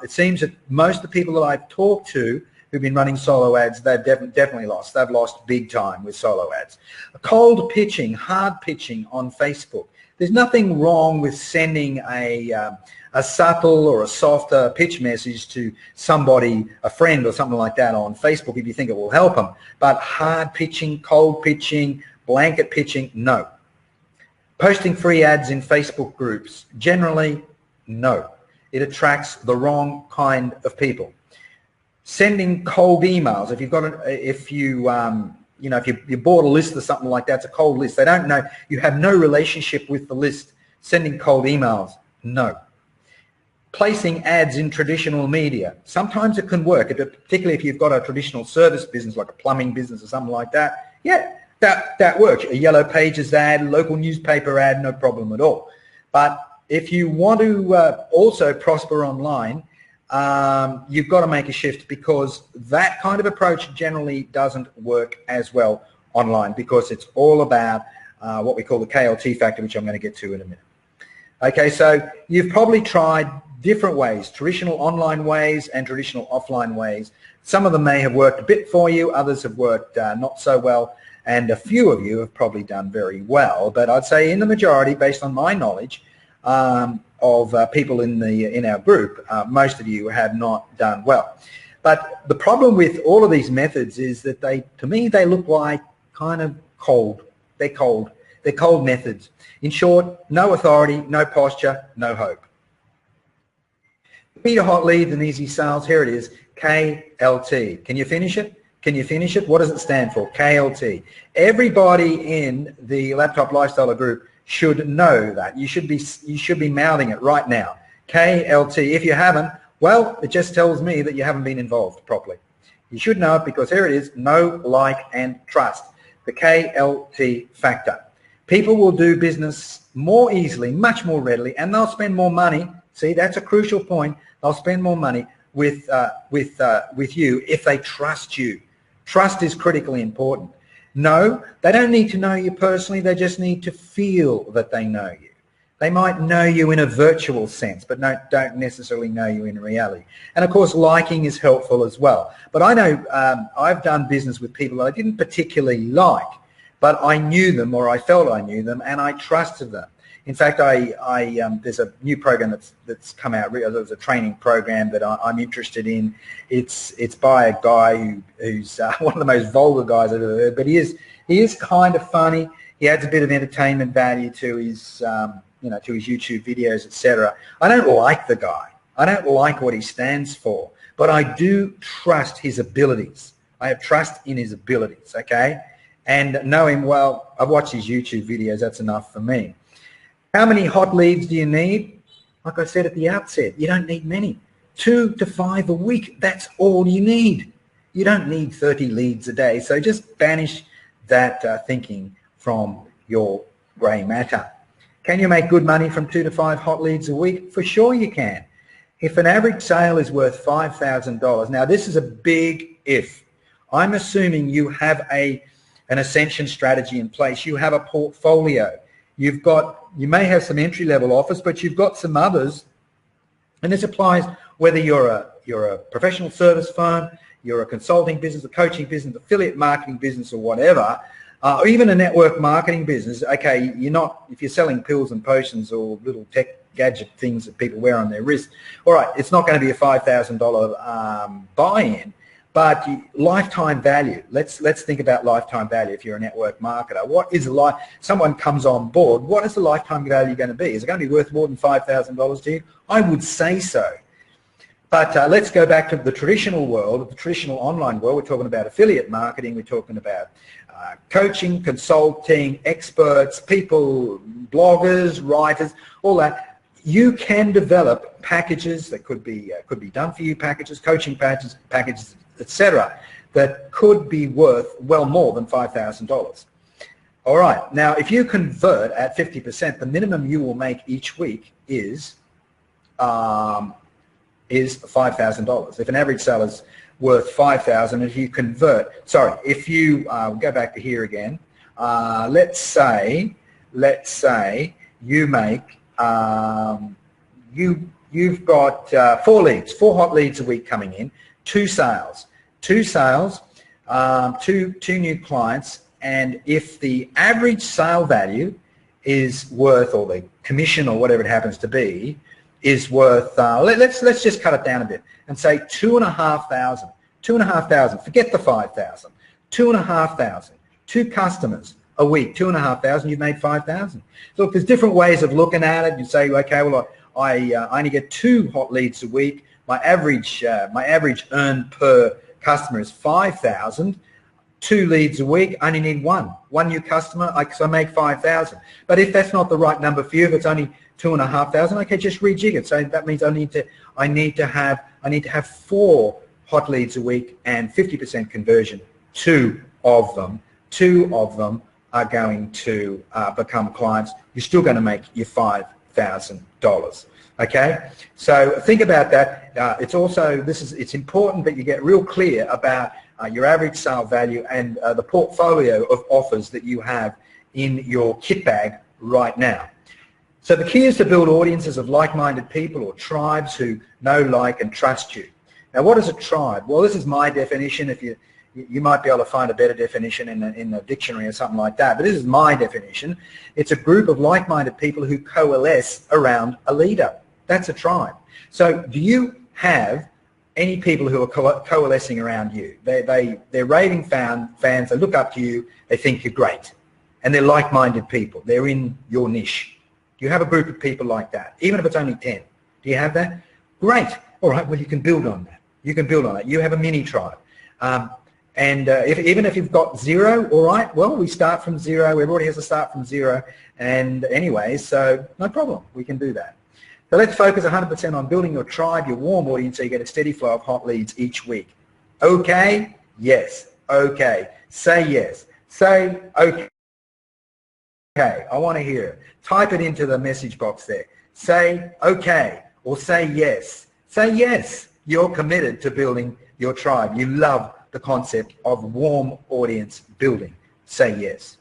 it seems that most of the people that I've talked to who've been running solo ads, they've definitely lost. They've lost big time with solo ads. Cold pitching, hard pitching on Facebook. There's nothing wrong with sending a subtle or a softer pitch message to somebody, a friend or something like that on Facebook if you think it will help them. But hard pitching, cold pitching, blanket pitching, no. Posting free ads in Facebook groups, generally, no. It attracts the wrong kind of people. Sending cold emails. If you've got if you bought a list or something like that, it's a cold list. They don't know, you have no relationship with the list. Sending cold emails, no. Placing ads in traditional media. Sometimes it can work, particularly if you've got a traditional service business like a plumbing business or something like that. Yeah, that works. A Yellow Pages ad, local newspaper ad, no problem at all. But if you want to also prosper online, you've got to make a shift, because that kind of approach generally doesn't work as well online, because it's all about what we call the KLT factor, which I'm going to get to in a minute. Okay, so you've probably tried different ways, traditional online ways and traditional offline ways. Some of them may have worked a bit for you, others have worked not so well, and a few of you have probably done very well. But I'd say in the majority, based on my knowledge, of people in our group, most of you have not done well. But the problem with all of these methods is that to me, they look like kind of cold. They're cold. They're cold methods. In short, no authority, no posture, no hope. Peter Hot Leads and Easy Sales. Here it is, KLT. Can you finish it? Can you finish it? What does it stand for? KLT. Everybody in the Laptop Lifestyle group should know that. You should be mouthing it right now. KLT. If you haven't, well, it just tells me that you haven't been involved properly. You should know it, because here it is: know, like, and trust. The KLT factor. People will do business more easily, much more readily, and they'll spend more money. See, that's a crucial point. They'll spend more money with you if they trust you. Trust is critically important. No, they don't need to know you personally. They just need to feel that they know you. They might know you in a virtual sense, but don't necessarily know you in reality. And of course, liking is helpful as well. But I know I've done business with people that I didn't particularly like, but I knew them, or I felt I knew them, and I trusted them. In fact, there's a new program that's come out. There's a training program that I'm interested in. It's by a guy who's one of the most vulgar guys I've ever heard, but he is kind of funny. He adds a bit of entertainment value to his to his YouTube videos, etc. I don't like the guy. I don't like what he stands for, but I do trust his abilities. I have trust in his abilities, okay? And know him well. I've watched his YouTube videos. That's enough for me. How many hot leads do you need? Like I said at the outset, you don't need many. 2 to 5 a week, that's all you need. You don't need 30 leads a day. So just banish that thinking from your grey matter. Can you make good money from 2 to 5 hot leads a week? For sure you can. If an average sale is worth $5,000, now this is a big if. I'm assuming you have an ascension strategy in place. You have a portfolio. You may have some entry-level offers, but you've got some others. And this applies whether you're a professional service firm, you're a consulting business, a coaching business, affiliate marketing business, or whatever. Or even a network marketing business. Okay, if you're selling pills and potions or little tech gadget things that people wear on their wrist, all right, it's not going to be a $5,000 buy-in, but lifetime value. Let's think about lifetime value. If you're a network marketer, what is someone comes on board, what is the lifetime value going to be? Is it going to be worth more than $5,000 to you? I would say so. But let's go back to the traditional world, the traditional online world. We're talking about affiliate marketing. We're talking about coaching, consulting, experts, people, bloggers, writers, all that. You can develop packages that could be done for you packages, coaching packages, etc., that could be worth well more than $5,000. All right. Now, if you convert at 50%, the minimum you will make each week is $5,000. If an average sale is worth $5,000, if you convert, sorry, if you go back to here again, let's say you make you've got 4 hot leads a week coming in, 2 sales, 2 new clients, and if the average sale value is worth, or the commission or whatever it happens to be, is worth, let's just cut it down a bit and say $2,500. $2,500. Forget the $5,000. $2,500. 2 customers a week. $2,500. You've made $5,000. So look, there's different ways of looking at it. You say, okay, well, I only get 2 hot leads a week. My average earn per customer is $5,000. 2 leads a week. I only need one new customer. So I make $5,000. But if that's not the right number for you, if it's only $2,500, okay, just rejig it. So that means I need to have 4 hot leads a week and 50% conversion. 2 of them are going to become clients. You're still going to make your $5,000. Okay, so think about that. It's important that you get real clear about your average sale value and the portfolio of offers that you have in your kit bag right now. So the key is to build audiences of like-minded people or tribes who know, like, and trust you. Now, what is a tribe? Well, this is my definition. If you might be able to find a better definition in a dictionary or something like that, but this is my definition. It's a group of like-minded people who coalesce around a leader. That's a tribe. So do you have any people who are coalescing around you? They're raving fans. They look up to you. They think you're great. And they're like-minded people. They're in your niche. Do you have a group of people like that? Even if it's only 10. Do you have that? Great. All right, well, you can build on that. You can build on it. You have a mini tribe. Even if you've got 0, all right, well, we start from 0. Everybody has to start from 0. And anyway, so no problem. We can do that. So let's focus 100% on building your tribe, your warm audience, so you get a steady flow of hot leads each week. Okay? Yes. Okay. Say yes. Say okay. okay. I want to hear it. Type it into the message box there. Say okay or say yes. Say yes. You're committed to building your tribe. You love the concept of warm audience building. Say yes.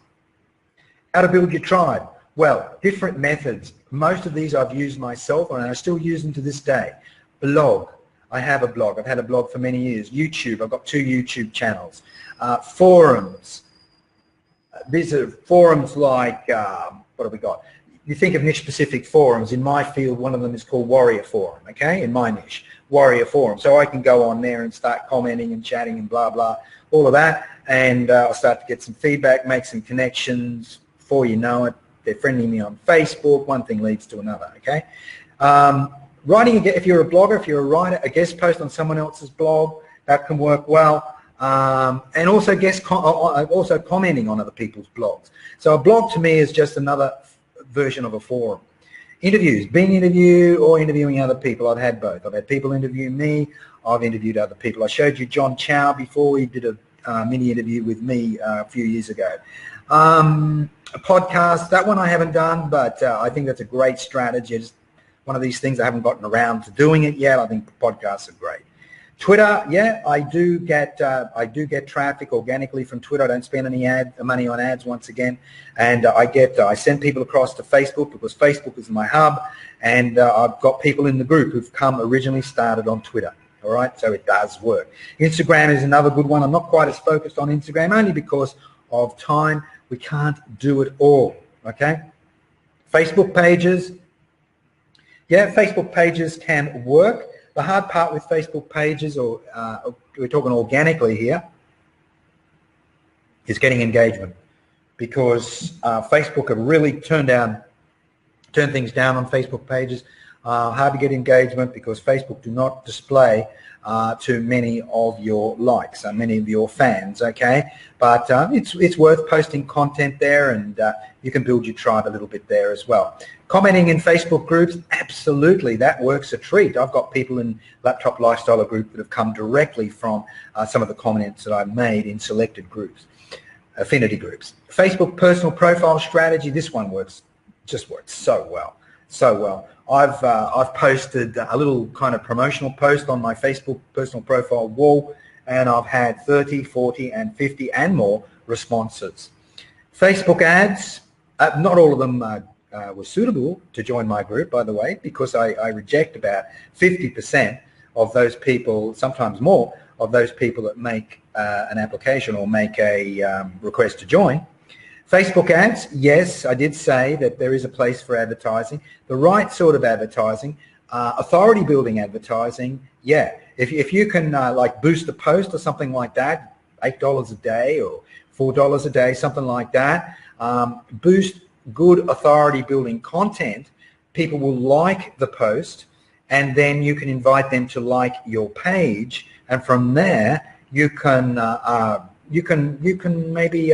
How to build your tribe? Well, different methods. Most of these I've used myself and I still use them to this day. Blog. I have a blog. I've had a blog for many years. YouTube. I've got 2 YouTube channels. Forums. These are forums like, what have we got? You think of niche-specific forums. In my field, one of them is called Warrior Forum, okay? In my niche, Warrior Forum. So I can go on there and start commenting and chatting and blah, blah, all of that. And I'll start to get some feedback, make some connections. Before you know it, they're friending me on Facebook. One thing leads to another, okay? Writing, if you're a blogger, if you're a writer, a guest post on someone else's blog, that can work well. And also also commenting on other people's blogs. So a blog to me is just another version of a forum. Interviews, being interviewed or interviewing other people. I've had both. I've had people interview me. I've interviewed other people. I showed you John Chow before. He did a mini interview with me a few years ago. A podcast, that one I haven't done, but I think that's a great strategy. It's one of these things I haven't gotten around to doing it yet. I think podcasts are great. Twitter, yeah, I do get traffic organically from Twitter. I don't spend any money on ads once again, and I send people across to Facebook because Facebook is my hub, and I've got people in the group who've come originally started on Twitter. All right, so it does work. Instagram is another good one. I'm not quite as focused on Instagram only because of time. We can't do it all. Okay, Facebook pages. Yeah, Facebook pages can work. The hard part with Facebook pages, or we're talking organically here, is getting engagement, because Facebook have really turned things down on Facebook pages. Hard to get engagement because Facebook do not display to many of your likes, many of your fans. Okay, but it's worth posting content there, and you can build your tribe a little bit there as well. Commenting in Facebook groups, absolutely, that works a treat. I've got people in Laptop Lifestyle group that have come directly from some of the comments that I've made in selected groups, affinity groups. Facebook personal profile strategy, this one just works so well, so well. I've posted a little kind of promotional post on my Facebook personal profile wall, and I've had 30, 40, and 50 and more responses. Facebook ads, not all of them were suitable to join my group, by the way, because I reject about 50% of those people, sometimes more, of those people that make an application or make a request to join. Facebook ads, yes, I did say that there is a place for advertising. The right sort of advertising, authority building advertising, yeah. If you can like boost a post or something like that, $8 a day or $4 a day, something like that, boost good authority building content, people will like the post, and then you can invite them to like your page, and from there you can maybe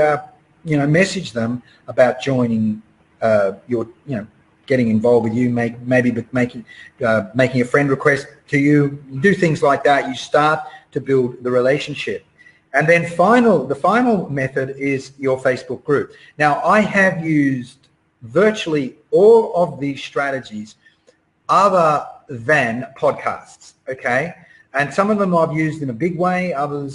message them about joining getting involved with you, maybe making a friend request to you. You do things like that. You start to build the relationship. And then the final method is your Facebook group. Now, I have used virtually all of these strategies other than podcasts, okay? And some of them I've used in a big way. Other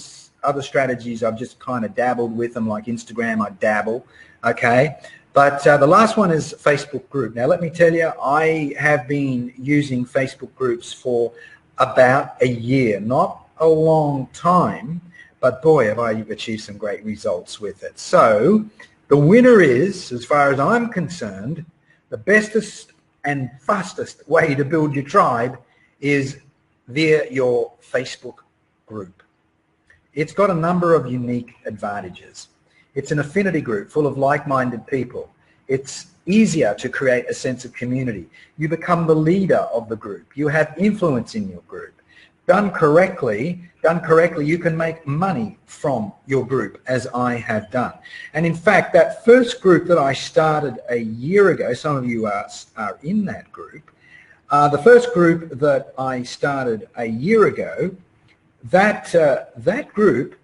strategies I've just kind of dabbled with them, like Instagram, I dabble, okay? But the last one is Facebook group. Now, let me tell you, I have been using Facebook groups for about a year, not a long time, but boy, have I achieved some great results with it. So the winner is, as far as I'm concerned, the bestest and fastest way to build your tribe is via your Facebook group. It's got a number of unique advantages. It's an affinity group full of like-minded people. It's easier to create a sense of community. You become the leader of the group. You have influence in your group. Done correctly, you can make money from your group, as I have done. And in fact, that first group that I started a year ago, some of you are in that group, the first group that I started a year ago, that group,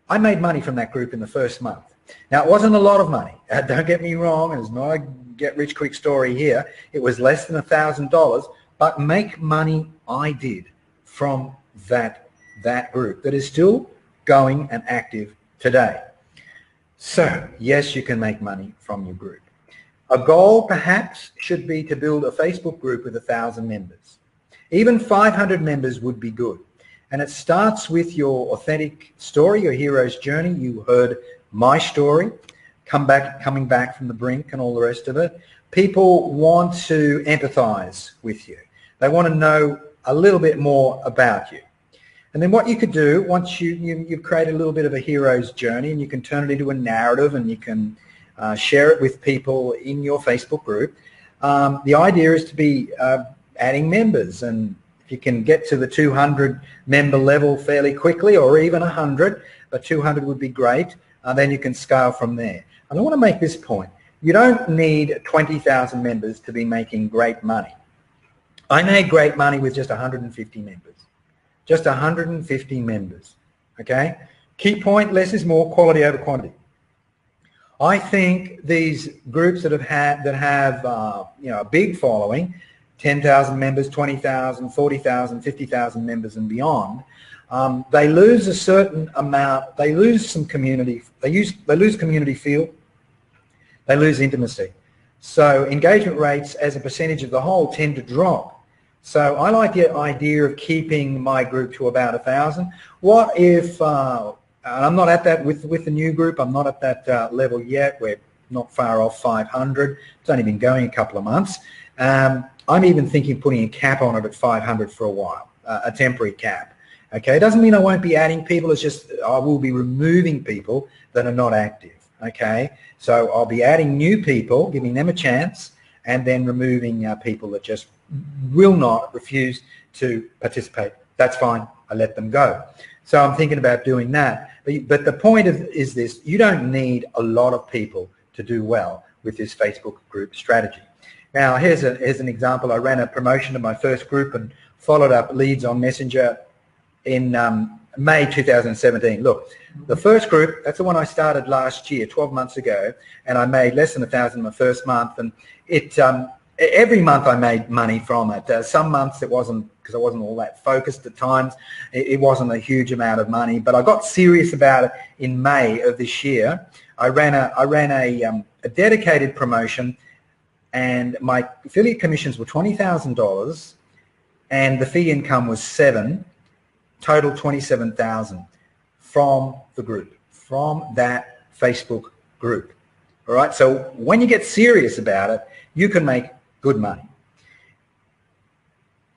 I made money from that group in the first month. Now, it wasn't a lot of money. Don't get me wrong, it's not a get-rich-quick story here. It was less than $1,000, but make money I did from that group that is still going and active today. So, yes, you can make money from your group. A goal, perhaps, should be to build a Facebook group with 1,000 members. Even 500 members would be good. And it starts with your authentic story, your hero's journey. You heard my story, coming back from the brink and all the rest of it. People want to empathize with you. They want to know a little bit more about you. And then what you could do, once you've created a little bit of a hero's journey, and you can turn it into a narrative, and you can share it with people in your Facebook group. The idea is to be adding members, and if you can get to the 200 member level fairly quickly, or even 100, but 200 would be great, then you can scale from there. And I want to make this point. You don't need 20,000 members to be making great money. I made great money with just 150 members. Just 150 members, okay? Key point, less is more, quality over quantity. I think these groups that have a big following, 10,000 members, 20,000, 40,000, 50,000 members and beyond, they lose a certain amount, they lose some community, they lose community feel, they lose intimacy. So engagement rates as a percentage of the whole tend to drop. So I like the idea of keeping my group to about 1,000. What if, and I'm not at that with the new group, I'm not at that level yet, we're not far off 500, it's only been going a couple of months. I'm even thinking putting a cap on it at 500 for a while, a temporary cap. Okay, it doesn't mean I won't be adding people, it's just I will be removing people that are not active. Okay, so I'll be adding new people, giving them a chance, and then removing people that just will not, refuse to participate. That's fine, I let them go. So I'm thinking about doing that. But the point is this, you don't need a lot of people to do well with this Facebook group strategy. Now here's an example. I ran a promotion of my first group and followed up leads on Messenger in May 2017. Look, the first group, that's the one I started last year, 12 months ago, and I made less than 1,000 in my first month, and every month I made money from it. Some months it wasn't, because I wasn't all that focused at times, it wasn't a huge amount of money, but I got serious about it in May of this year. I ran a dedicated promotion, and my affiliate commissions were $20,000, and the fee income was $7,000, total $27,000 from the group, from that Facebook group. All right, so when you get serious about it, you can make good money.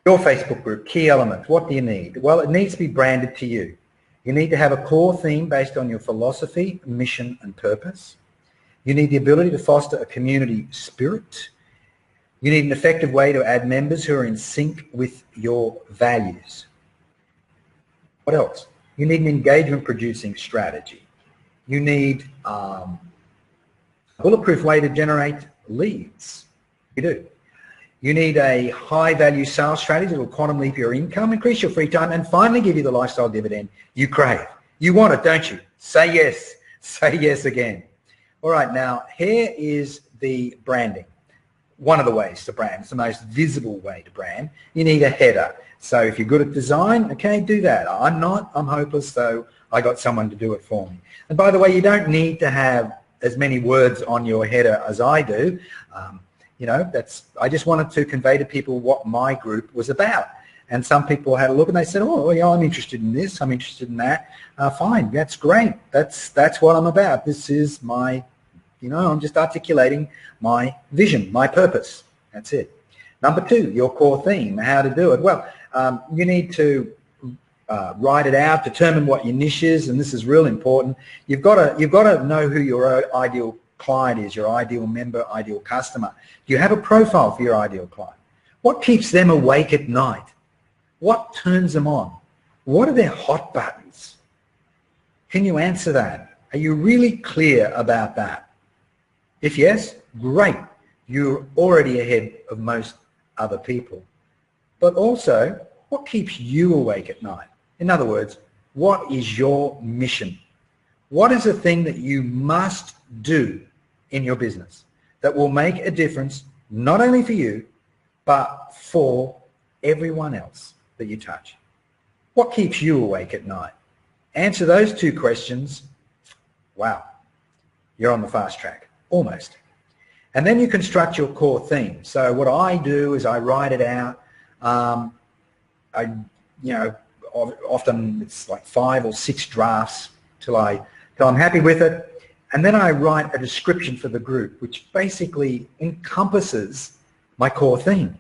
Your Facebook group, key elements, what do you need? Well, it needs to be branded to you. You need to have a core theme based on your philosophy, mission, and purpose. You need the ability to foster a community spirit. You need an effective way to add members who are in sync with your values. What else? You need an engagement producing strategy. You need a bulletproof way to generate leads. You do. You need a high value sales strategy that will quantum leap your income, increase your free time, and finally give you the lifestyle dividend you crave. You want it, don't you? Say yes. Say yes again. All right, now here is the branding. One of the ways to brand. It's the most visible way to brand. You need a header. So if you're good at design, okay, do that. I'm not. I'm hopeless, so I got someone to do it for me. And by the way, you don't need to have as many words on your header as I do. You know, I just wanted to convey to people what my group was about. And some people had a look and they said, oh, yeah, I'm interested in this, I'm interested in that. Fine, that's great. That's what I'm about. This is my, I'm just articulating my vision, my purpose. That's it. Number two, your core theme, how to do it. Well, you need to write it out, determine what your niche is, and this is real important. You've got to know who your ideal client is, your ideal member, ideal customer. Do you have a profile for your ideal client? What keeps them awake at night? What turns them on? What are their hot buttons? Can you answer that? Are you really clear about that? If yes, great. You're already ahead of most other people. But also, what keeps you awake at night? In other words, what is your mission? What is the thing that you must do in your business that will make a difference not only for you, but for everyone else that you touch? What keeps you awake at night? Answer those two questions. Wow, you're on the fast track, almost. And then you construct your core theme. So what I do is I write it out. Often it's like 5 or 6 drafts till I'm happy with it. And then I write a description for the group, which basically encompasses my core theme.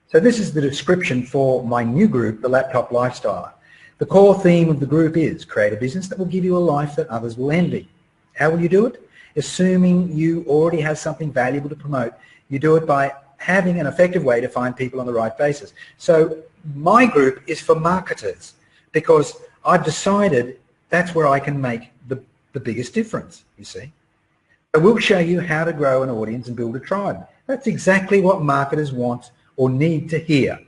So this is the description for my new group, the Laptop Lifestyle. The core theme of the group is create a business that will give you a life that others will envy. How will you do it? Assuming you already have something valuable to promote, you do it by having an effective way to find people on the right basis. So my group is for marketers because I've decided that's where I can make the biggest difference, you see. I will show you how to grow an audience and build a tribe. That's exactly what marketers want or need to hear,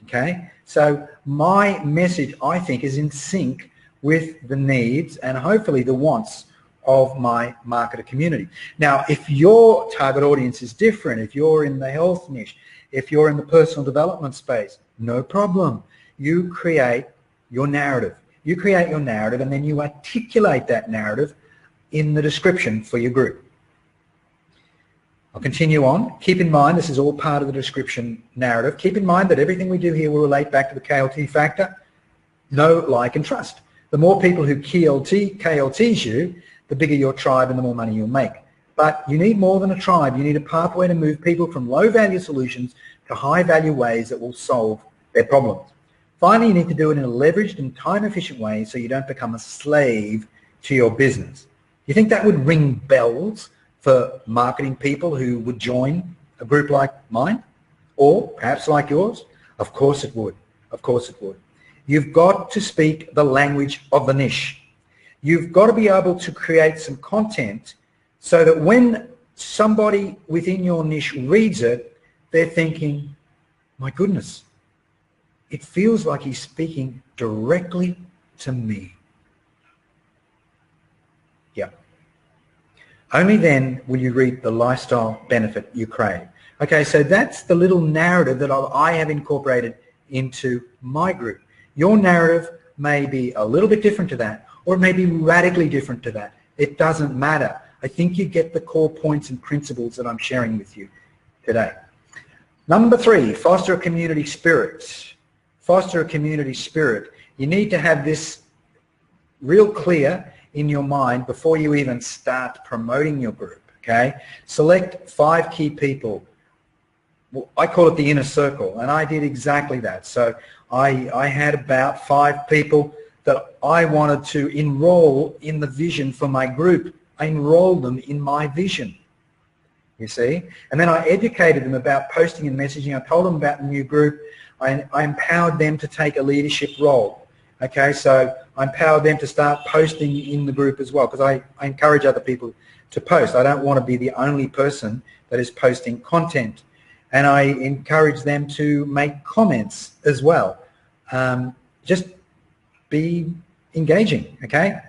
okay? So my message, I think, is in sync with the needs and hopefully the wants of my marketer community. Now, if your target audience is different, if you're in the health niche, if you're in the personal development space, no problem. You create your narrative. You create your narrative and then you articulate that narrative in the description for your group. I'll continue on. Keep in mind, this is all part of the description narrative. Keep in mind that everything we do here will relate back to the KLT factor. Know, like, and trust. The more people who KLTs you, the bigger your tribe and the more money you'll make. But you need more than a tribe. You need a pathway to move people from low-value solutions to high-value ways that will solve their problems. Finally, you need to do it in a leveraged and time-efficient way so you don't become a slave to your business. You think that would ring bells for marketing people who would join a group like mine or perhaps like yours? Of course it would. Of course it would. You've got to speak the language of the niche. You've got to be able to create some content so that when somebody within your niche reads it, they're thinking, my goodness, it feels like he's speaking directly to me. Yeah. Only then will you reap the lifestyle benefit you crave. Okay, so that's the little narrative that I have incorporated into my group. Your narrative may be a little bit different to that, or it may be radically different to that. It doesn't matter. I think you get the core points and principles that I'm sharing with you today. Number 3, foster a community spirit. Foster a community spirit. You need to have this real clear in your mind before you even start promoting your group, okay? Select 5 key people. Well, I call it the inner circle, and I did exactly that. So I had about 5 people that I wanted to enroll in the vision for my group. I enrolled them in my vision, you see? And then I educated them about posting and messaging. I told them about the new group. I empowered them to take a leadership role. Okay, so I empowered them to start posting in the group as well because I encourage other people to post. I don't want to be the only person that is posting content. And I encourage them to make comments as well. Just be engaging, okay?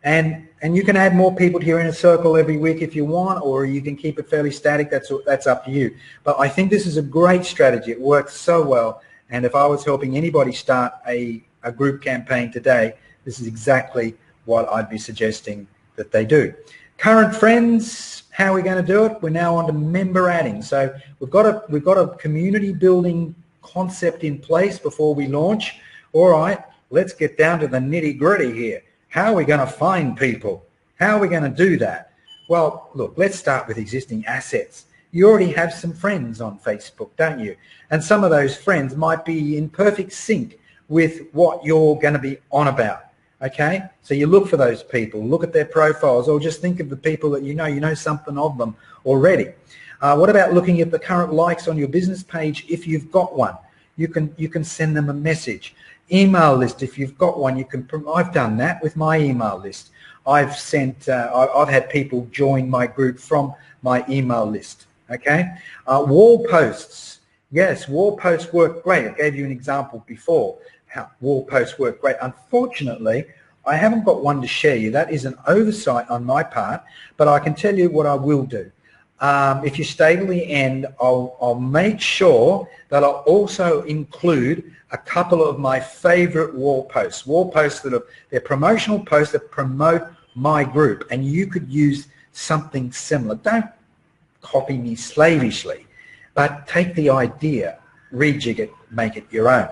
And you can add more people to your inner circle every week if you want, or you can keep it fairly static. That's up to you. But I think this is a great strategy. It works so well. And if I was helping anybody start a group campaign today, this is exactly what I'd be suggesting that they do. Current friends, how are we going to do it? We're now on to member adding. So we've got a community building concept in place before we launch. All right, let's get down to the nitty-gritty here. How are we going to find people? How are we going to do that? Well, look, let's start with existing assets. You already have some friends on Facebook, don't you? And some of those friends might be in perfect sync with what you're going to be on about, okay? So you look for those people, look at their profiles, or just think of the people that you know something of them already. What about looking at the current likes on your business page if you've got one? You can send them a message. Email list, if you've got one, I've done that with my email list. I've had people join my group from my email list, okay? Wall posts, yes, wall posts work great. I gave you an example before how wall posts work great. Unfortunately, I haven't got one to share you. That is an oversight on my part, but I can tell you what I will do. If you stay to the end, I'll make sure that I'll also include a couple of my favorite wall posts that are, they're promotional posts that promote my group, and you could use something similar. Don't copy me slavishly, but take the idea, rejig it, make it your own.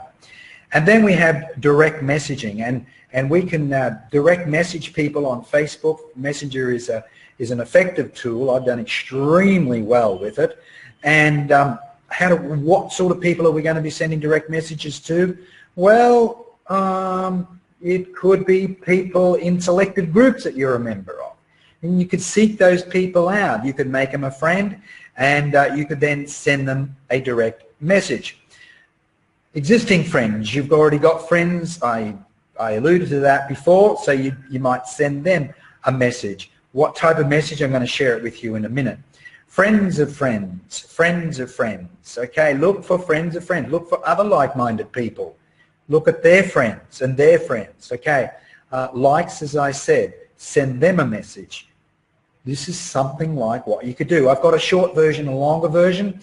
And then we have direct messaging, and we can direct message people on Facebook. Messenger is an effective tool. I've done extremely well with it. And what sort of people are we going to be sending direct messages to? Well, it could be people in selected groups that you're a member of. And you could seek those people out. You could make them a friend, and you could then send them a direct message. Existing friends, you've already got friends. I alluded to that before, so you might send them a message. What type of message? I'm going to share it with you in a minute. Friends of friends, friends of friends. Okay, look for friends of friends. Look for other like-minded people. Look at their friends and their friends. Okay, likes, as I said, send them a message. This is something like what you could do. I've got a short version, a longer version.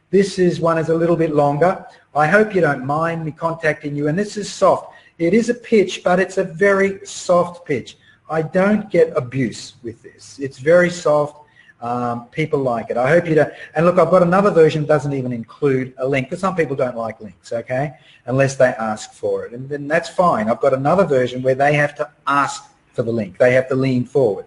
This is one is a little bit longer. I hope you don't mind me contacting you. And this is soft. It is a pitch, but it's a very soft pitch. I don't get abuse with this. It's very soft. People like it. I hope you don't. And look, I've got another version that doesn't even include a link, because some people don't like links, okay, unless they ask for it. And then that's fine. I've got another version where they have to ask for the link. They have to lean forward.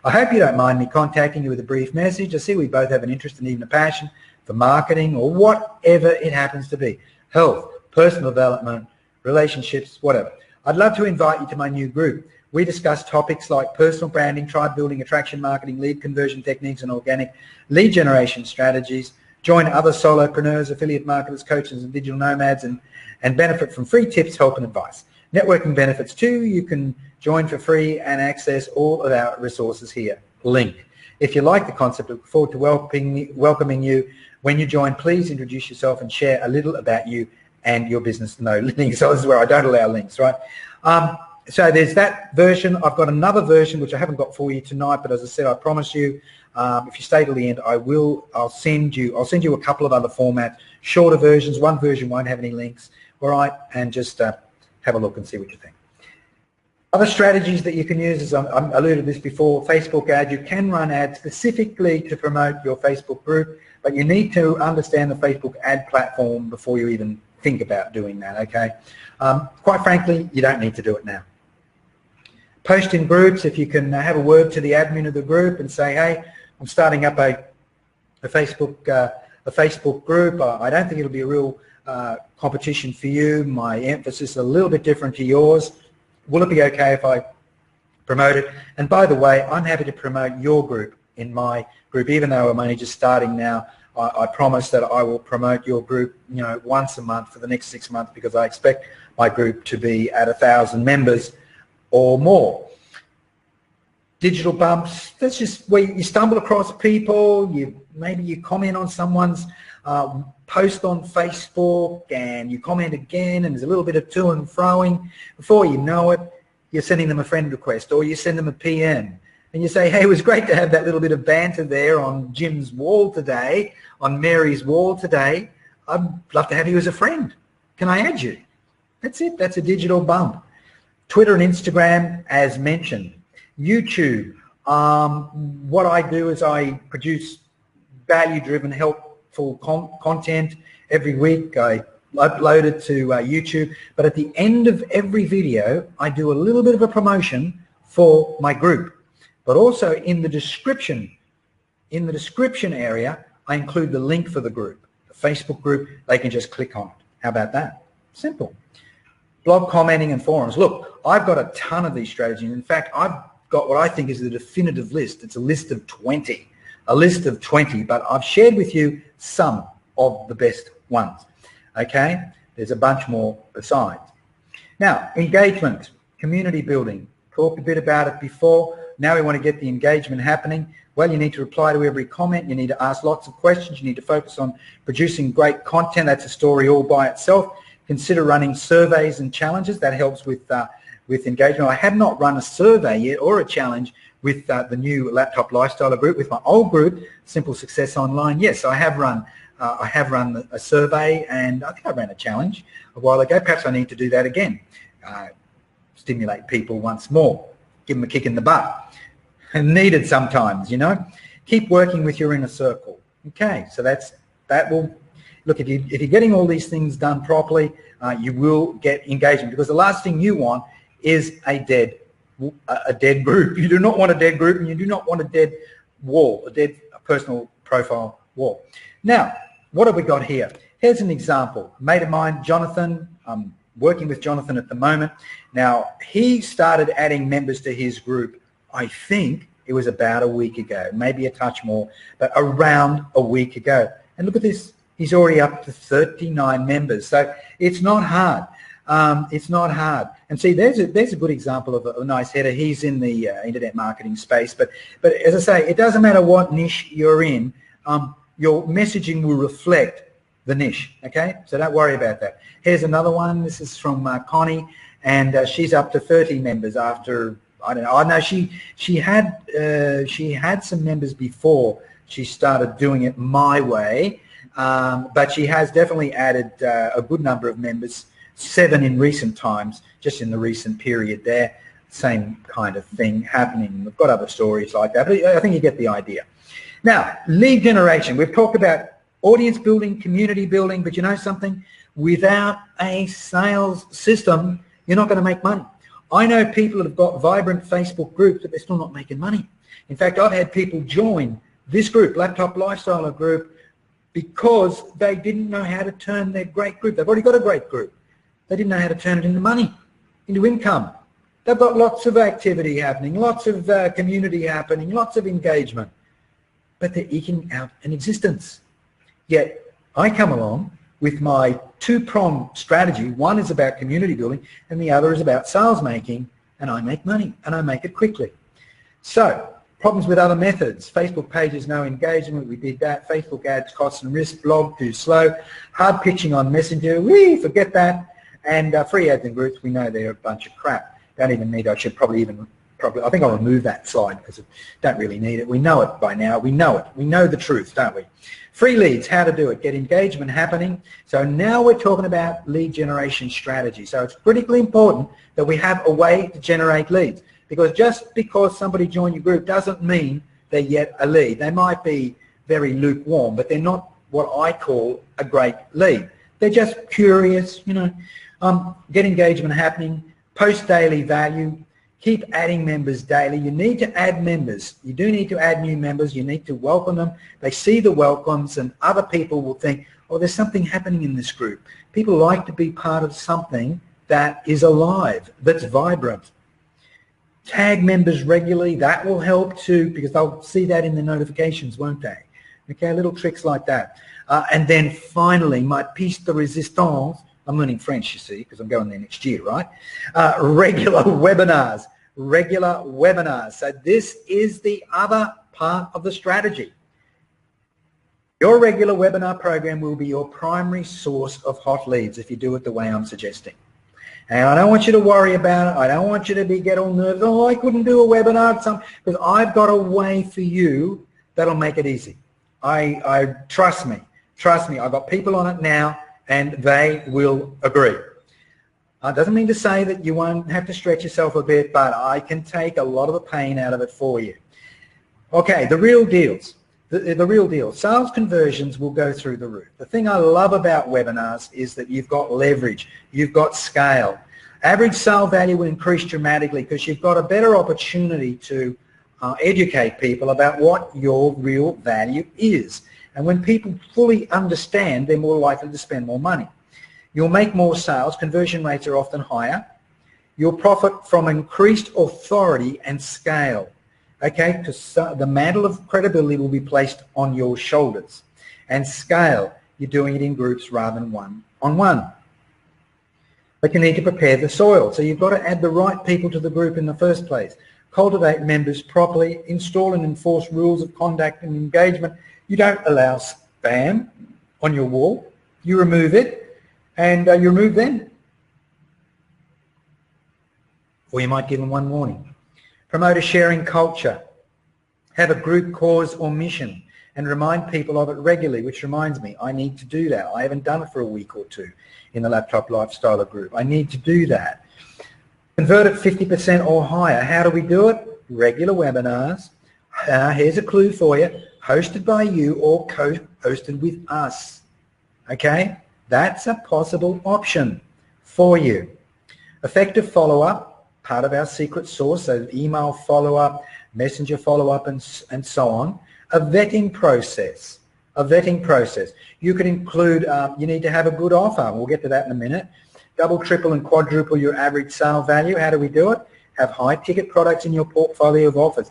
I hope you don't mind me contacting you with a brief message. I see we both have an interest and even a passion for marketing or whatever it happens to be. Health, personal development, relationships, whatever. I'd love to invite you to my new group. We discuss topics like personal branding, tribe building, attraction marketing, lead conversion techniques, and organic lead generation strategies. Join other solopreneurs, affiliate marketers, coaches, and digital nomads and benefit from free tips, help, and advice. Networking benefits too. You can join for free and access all of our resources here. Link. If you like the concept, I look forward to welcoming you. When you join, please introduce yourself and share a little about you and your business. No links. So this is where I don't allow links, right? So there's that version. I've got another version which I haven't got for you tonight, but as I said, I promise you, if you stay till the end, I'll send you a couple of other formats, shorter versions. One version won't have any links, all right? And just have a look and see what you think. Other strategies that you can use, as I alluded to this before, Facebook ads. You can run ads specifically to promote your Facebook group, but you need to understand the Facebook ad platform before you even think about doing that, okay? Quite frankly, you don't need to do it now. Post in groups. If you can have a word to the admin of the group and say, hey, I'm starting up a Facebook group. I don't think it'll be a real competition for you. My emphasis is a little bit different to yours. Will it be okay if I promote it? And by the way, I'm happy to promote your group in my group, even though I'm only just starting now. I promise that I will promote your group, once a month for the next 6 months, because I expect my group to be at 1,000 members or more. Digital bumps, that's just where you stumble across people, maybe you comment on someone's post on Facebook and you comment again, and there's a little bit of to and froing. Before you know it, you're sending them a friend request, or you send them a PM and you say, hey, it was great to have that little bit of banter there on Jim's wall today, on Mary's wall today. I'd love to have you as a friend. Can I add you? That's it. That's a digital bump. Twitter and Instagram, as mentioned. YouTube. What I do is I produce value-driven, helpful content every week. I upload it to YouTube. But at the end of every video, I do a little bit of a promotion for my group. But also in the description area, I include the link for the group, the Facebook group. They can just click on it. How about that? Simple. Blog commenting and forums. Look, I've got a ton of these strategies. In fact, I've got what I think is the definitive list. It's a list of 20. But I've shared with you some of the best ones. Okay? There's a bunch more besides. Now, engagement, community building. Talked a bit about it before. Now we want to get the engagement happening. Well, you need to reply to every comment. You need to ask lots of questions. You need to focus on producing great content. That's a story all by itself. Consider running surveys and challenges. That helps with with engagement. I have not run a survey yet or a challenge with the new Laptop Lifestyle group. With my old group, Simple Success Online, yes, I have run a survey, and I think I ran a challenge a while ago. Perhaps I need to do that again. Stimulate people once more, give them a kick in the butt. Needed sometimes, you know. Keep working with your inner circle. Okay, so that will look, if you're getting all these things done properly, you will get engagement, because the last thing you want is a dead group. You do not want a dead group, and you do not want a dead wall, a personal profile wall. Now, what have we got here? Here's an example. A mate of mine, Jonathan, I'm working with Jonathan at the moment. Now, he started adding members to his group, I think it was about a week ago, maybe a touch more, but around a week ago. And look at this. He's already up to 39 members. So it's not hard. It's not hard. And see, there's a good example of a nice header. He's in the internet marketing space. But as I say, it doesn't matter what niche you're in. Your messaging will reflect the niche, okay? So don't worry about that. Here's another one. This is from Connie, and she's up to 30 members after, I don't know. I know she had some members before she started doing it my way, but she has definitely added a good number of members, 7 in recent times, just in the recent period there. Same kind of thing happening. We've got other stories like that, but I think you get the idea. Now, lead generation. We've talked about audience building, community building, but you know something? Without a sales system, you're not going to make money. I know people that have got vibrant Facebook groups, but they're still not making money. In fact, I've had people join this group, Laptop Lifestyle group, because they didn't know how to turn their great group. They've already got a great group. They didn't know how to turn it into money, into income. They've got lots of activity happening, lots of community happening, lots of engagement, but they're eking out an existence. Yet I come along with my two-pronged strategy. One is about community building and the other is about sales making, and I make money and I make it quickly. So, problems with other methods. Facebook pages, no engagement, we did that. Facebook ads, costs and risks, blog, too slow. Hard pitching on Messenger, forget that. And free ads and groups, we know they're a bunch of crap. Don't even need, I should probably, I think I'll remove that slide because I don't really need it. We know it by now. We know it. We know the truth, don't we? Free leads, how to do it, get engagement happening. So now we're talking about lead generation strategy. So it's critically important that we have a way to generate leads, because just because somebody joined your group doesn't mean they're yet a lead. They might be very lukewarm, but they're not what I call a great lead. They're just curious, you know, get engagement happening, post daily value, keep adding members daily. You need to add members. You do need to add new members. You need to welcome them. They see the welcomes, and other people will think, oh, there's something happening in this group. People like to be part of something that is alive, that's vibrant. Tag members regularly. That will help too, because they'll see that in the notifications, won't they? Okay, little tricks like that. And then finally, my piece de resistance, I'm learning French, you see, because I'm going there next year, right? Regular webinars. Regular webinars. So this is the other part of the strategy. Your regular webinar program will be your primary source of hot leads if you do it the way I'm suggesting. And I don't want you to worry about it. I don't want you to get all nervous. Oh, I couldn't do a webinar. Because I've got a way for you that'll make it easy. I trust me. Trust me. I've got people on it now, and they will agree. Doesn't mean to say that you won't have to stretch yourself a bit, but I can take a lot of the pain out of it for you. Okay, the real deals. The real deal. Sales conversions will go through the roof. The thing I love about webinars is that you've got leverage. You've got scale. Average sale value will increase dramatically because you've got a better opportunity to educate people about what your real value is. And when people fully understand, they're more likely to spend more money. You'll make more sales. Conversion rates are often higher. You'll profit from increased authority and scale. Okay, because the mantle of credibility will be placed on your shoulders. And scale, you're doing it in groups rather than one-on-one. But you need to prepare the soil. So you've got to add the right people to the group in the first place. Cultivate members properly. Install and enforce rules of conduct and engagement. You don't allow spam on your wall. You remove it, and you remove them. or you might give them one warning. Promote a sharing culture. Have a group cause or mission and remind people of it regularly, which reminds me, I need to do that. I haven't done it for a week or two in the Laptop Lifestyler group. I need to do that. Convert at 50% or higher. How do we do it? Regular webinars. Here's a clue for you. Hosted by you or co-hosted with us. Okay? That's a possible option for you. Effective follow-up, part of our secret sauce, so email follow-up, messenger follow-up, and so on. A vetting process. A vetting process. You could include, you need to have a good offer. We'll get to that in a minute. Double, triple, and quadruple your average sale value. How do we do it? Have high-ticket products in your portfolio of offers.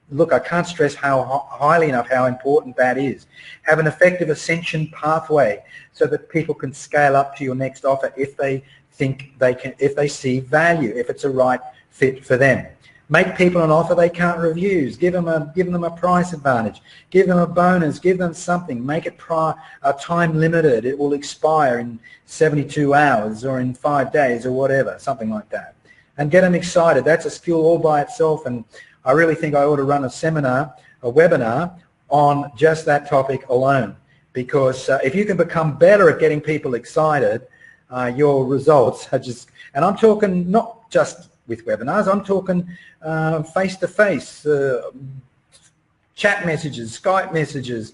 Look, I can't stress how highly enough how important that is. Have an effective ascension pathway so that people can scale up to your next offer if they think they can, if they see value, if it's a right fit for them. Make people an offer they can't refuse. Give them a price advantage. Give them a bonus. Give them something. Make it time limited. It will expire in 72 hours or in 5 days or whatever, something like that. And get them excited. That's a skill all by itself, and I really think I ought to run a seminar, a webinar on just that topic alone, because if you can become better at getting people excited, your results are just, and I'm talking not just with webinars, I'm talking face-to-face, chat messages, Skype messages,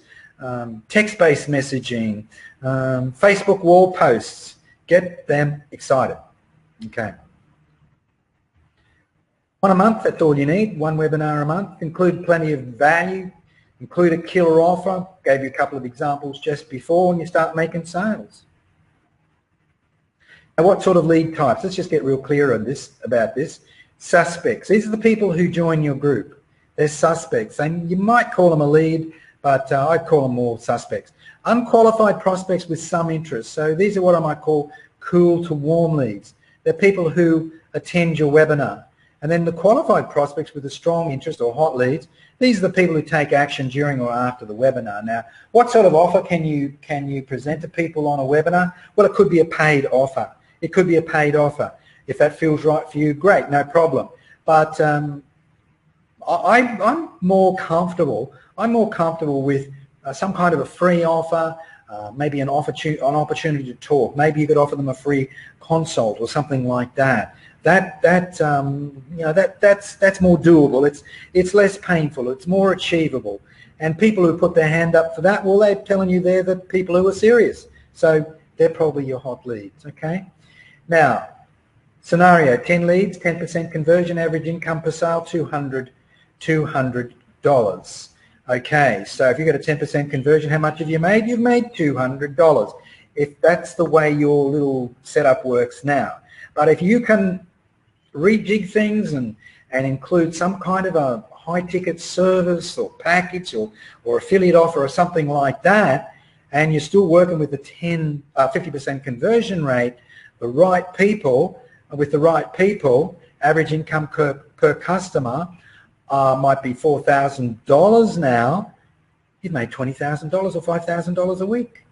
text-based messaging, Facebook wall posts. Get them excited. Okay. One a month, that's all you need, one webinar a month. Include plenty of value. Include a killer offer. Gave you a couple of examples just before, and you start making sales. Now, what sort of lead types? Let's just get real clear on this, about this. Suspects. These are the people who join your group. They're suspects. And you might call them a lead, but I'd call them more suspects. Unqualified prospects with some interest. So these are what I might call cool to warm leads. They're people who attend your webinar. And then the qualified prospects with a strong interest or hot leads, these are the people who take action during or after the webinar. Now, what sort of offer can you present to people on a webinar? Well, it could be a paid offer. It could be a paid offer. If that feels right for you, great, no problem. But I'm more comfortable with some kind of a free offer, maybe an opportunity to talk. Maybe you could offer them a free consult or something like that. That's more doable. It's less painful. It's more achievable. And people who put their hand up for that, well, they're telling you they're the people who are serious. So they're probably your hot leads. Okay. Now, scenario: 10 leads, 10% conversion, average income per sale $200. Okay. So if you get a 10% conversion, how much have you made? You've made $200. If that's the way your little setup works now. But if you can rejig things and include some kind of a high-ticket service or package or affiliate offer or something like that, and you're still working with the 50% conversion rate, the right people, with the right people, average income per customer might be $4,000 now. You've made $20,000 or $5,000 a week,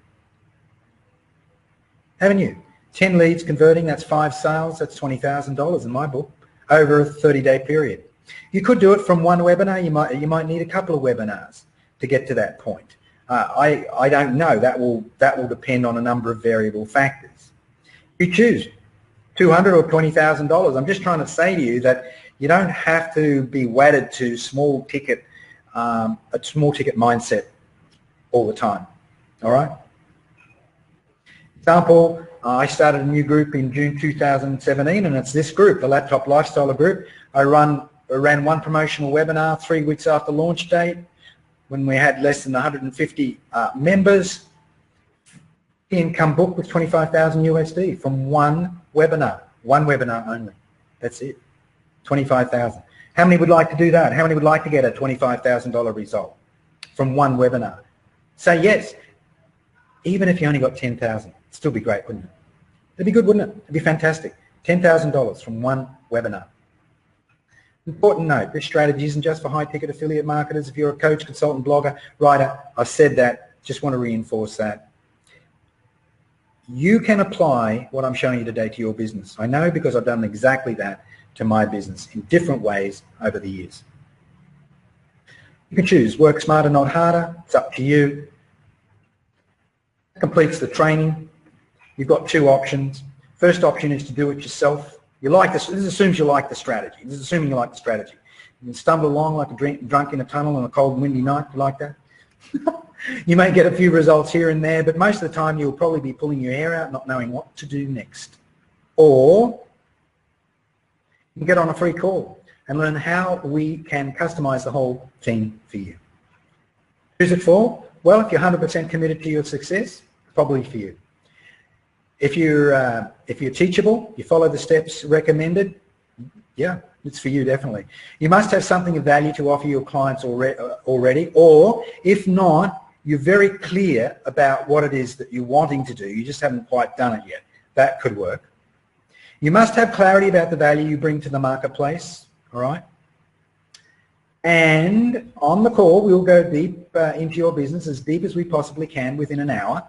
haven't you? 10 leads converting, that's 5 sales, that's $20,000 in my book over a 30-day period. You could do it from one webinar. You might need a couple of webinars to get to that point. I don't know. That will depend on a number of variable factors. You choose $200,000 or $20,000. I'm just trying to say to you that you don't have to be wedded to a small ticket mindset all the time. All right. Example. I started a new group in June 2017, and it's this group, the Laptop Lifestyler group. I ran one promotional webinar 3 weeks after launch date when we had less than 150 members. The income book was $25,000 USD from one webinar only. That's it, $25,000. How many would like to do that? How many would like to get a $25,000 result from one webinar? Say yes, even if you only got 10,000. Still be great, wouldn't it? It'd be good, wouldn't it? It'd be fantastic. $10,000 from one webinar. Important note, this strategy isn't just for high-ticket affiliate marketers. If you're a coach, consultant, blogger, writer, I've said that. Just want to reinforce that. You can apply what I'm showing you today to your business. I know, because I've done exactly that to my business in different ways over the years. You can choose work smarter, not harder. It's up to you. Completes the training. You've got two options. First option is to do it yourself. You like this. This assumes you like the strategy. This is assuming you like the strategy. You can stumble along like a drunk in a tunnel on a cold and windy night. You like that? You may get a few results here and there, but most of the time you'll probably be pulling your hair out, not knowing what to do next. Or you can get on a free call and learn how we can customize the whole thing for you. Who's it for? Well, if you're 100% committed to your success, probably for you. If you're teachable, you follow the steps recommended, yeah, it's for you definitely. You must have something of value to offer your clients already, or if not, you're very clear about what it is that you're wanting to do. You just haven't quite done it yet. That could work. You must have clarity about the value you bring to the marketplace, all right? And on the call, we'll go deep into your business, as deep as we possibly can within an hour.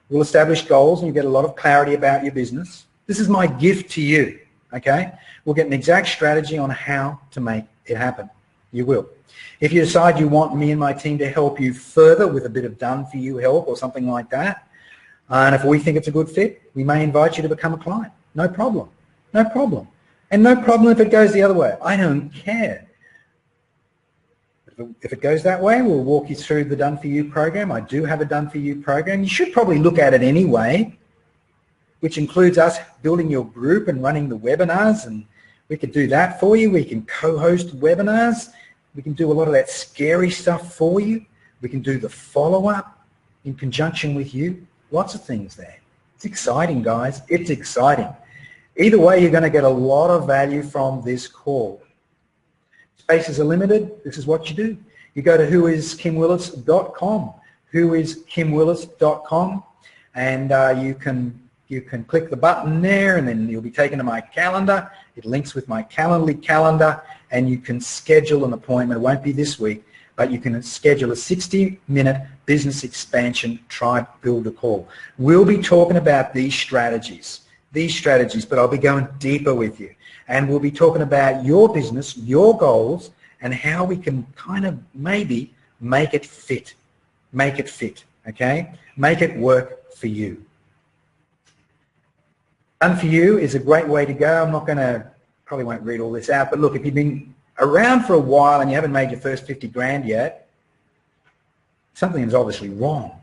We'll establish goals and you get a lot of clarity about your business. This is my gift to you, okay? We'll get an exact strategy on how to make it happen. You will. If you decide you want me and my team to help you further with a bit of done-for-you help or something like that, and if we think it's a good fit, we may invite you to become a client. No problem. No problem. And no problem if it goes the other way. I don't care. If it goes that way, we'll walk you through the Done For You program. I do have a Done For You program. You should probably look at it anyway, which includes us building your group and running the webinars, and we could do that for you. We can co-host webinars. We can do a lot of that scary stuff for you. We can do the follow-up in conjunction with you. Lots of things there. It's exciting, guys. It's exciting. Either way, you're going to get a lot of value from this call. Spaces are limited. This is what you do. You go to whoiskimwillis.com, whoiskimwillis.com, and you can click the button there, and then you'll be taken to my calendar. It links with my Calendly calendar, and you can schedule an appointment. It won't be this week, but you can schedule a 60-minute business expansion tribe builder call. We'll be talking about these strategies, but I'll be going deeper with you. And we'll be talking about your business, your goals, and how we can kind of maybe make it fit. Make it fit, okay? Make it work for you. Done For You is a great way to go. I'm not going to, probably won't read all this out, but look, if you've been around for a while and you haven't made your first 50 grand yet, something is obviously wrong.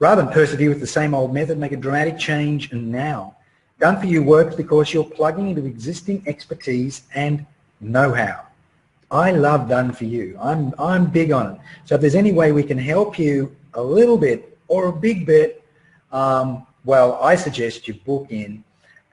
Rather than persevere with the same old method, make a dramatic change now. Done For You works because you're plugging into existing expertise and know-how. I love Done For You. I'm big on it. So if there's any way we can help you a little bit or a big bit, well, I suggest you book in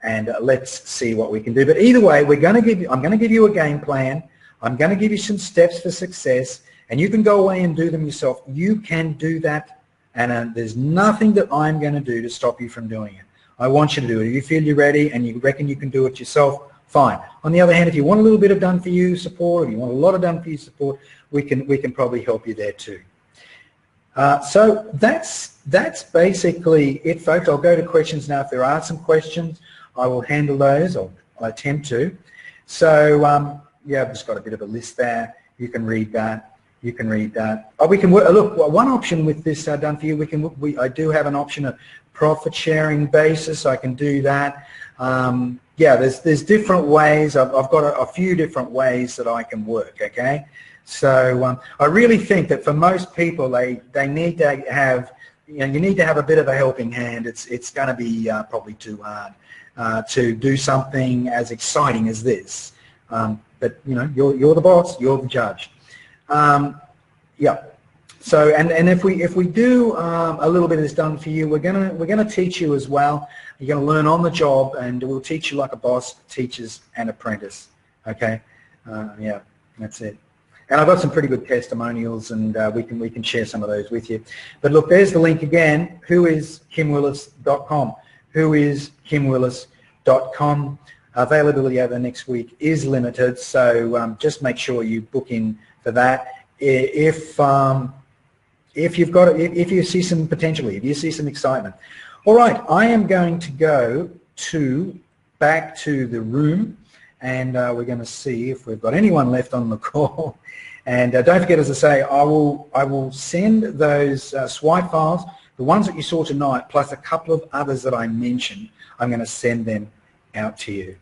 and let's see what we can do. But either way, I'm going to give you a game plan. I'm going to give you some steps for success, and you can go away and do them yourself. You can do that, and there's nothing that I'm going to do to stop you from doing it. I want you to do it. If you feel you're ready and you reckon you can do it yourself, fine. On the other hand, if you want a little bit of Done For You support, or you want a lot of Done For You support, we can probably help you there too. So that's basically it, folks. I'll go to questions now. If there are some questions, I will handle those. I'll attempt to. So yeah, I've just got a bit of a list there. You can read that. You can read that. Oh, we can work. Look, one option with this Done For You, I do have an option of profit sharing basis. I can do that. Yeah, there's different ways. I've got a few different ways that I can work. Okay, so I really think that for most people, they need to have, you need to have a bit of a helping hand. It's going to be probably too hard to do something as exciting as this. But you're the boss. You're the judge. Yeah. So and if we do a little bit of this Done For You, we're gonna teach you as well. You're gonna learn on the job, and we'll teach you like a boss teaches an apprentice. Okay. Yeah, that's it. And I've got some pretty good testimonials, and we can share some of those with you. But look, there's the link again. Whoiskimwillis.com. Whoiskimwillis.com. Availability over the next week is limited, so just make sure you book in for that. If you see some potentially, if you see some excitement. All right, I am going to go back to the room, and we're going to see if we've got anyone left on the call. And don't forget, as I say, I will send those swipe files, the ones that you saw tonight, plus a couple of others that I mentioned. I'm going to send them out to you.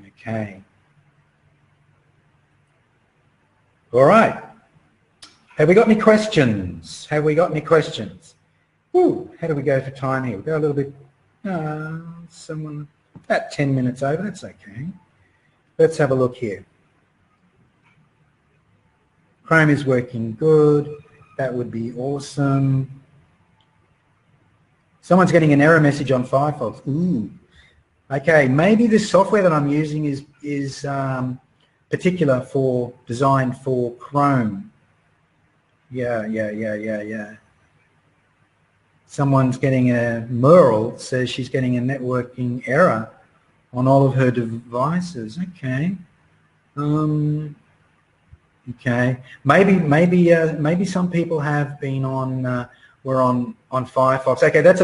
Okay. All right. Have we got any questions? Have we got any questions? Woo, how do we go for time here? We go a little bit, about 10 minutes over, that's okay. Let's have a look here. Chrome is working good. That would be awesome. Someone's getting an error message on Firefox. Ooh. Okay, maybe this software that I'm using is particular designed for Chrome. Yeah. Someone's getting Merle says she's getting a networking error on all of her devices. Okay. Okay. Maybe some people have been on were on Firefox. Okay, that's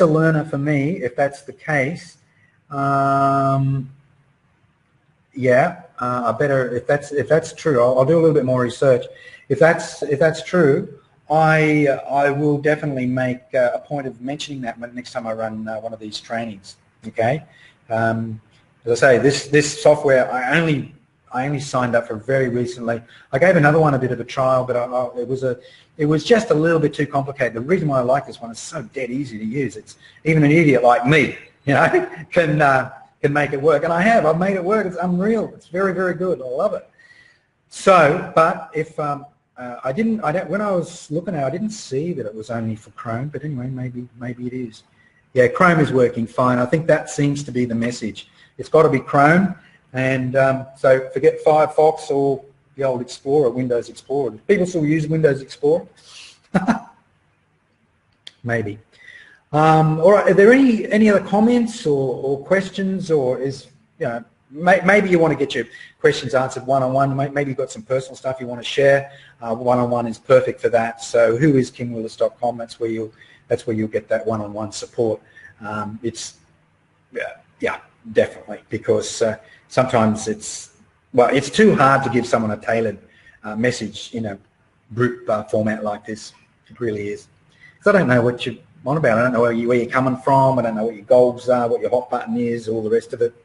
a learner for me if that's the case. Yeah. I better, if that's true, I'll do a little bit more research. If that's true, I will definitely make a point of mentioning that next time I run one of these trainings. Okay. As I say, this software I only signed up for very recently. I gave another one a bit of a trial, but it was just a little bit too complicated. The reason why I like this one is so dead easy to use. It's even an idiot like me, can make it work, and I've made it work. It's unreal. It's very, very good. I love it. So, but if when I was looking at it, I didn't see that it was only for Chrome. But anyway, maybe it is. Yeah, Chrome is working fine. I think that seems to be the message. It's got to be Chrome, and so forget Firefox or the old Explorer, Windows Explorer. People still use Windows Explorer. Maybe. All right. Are there any other comments or questions, or maybe you want to get your questions answered one-on-one. Maybe you've got some personal stuff you want to share. One-on-one is perfect for that. So whoiskimwillis.com. That's where you'll get that one-on-one support. Yeah, definitely, because sometimes it's too hard to give someone a tailored message in a group format like this. It really is. Because I don't know what you want about. I don't know where you're coming from. I don't know what your goals are, what your hot button is, all the rest of it.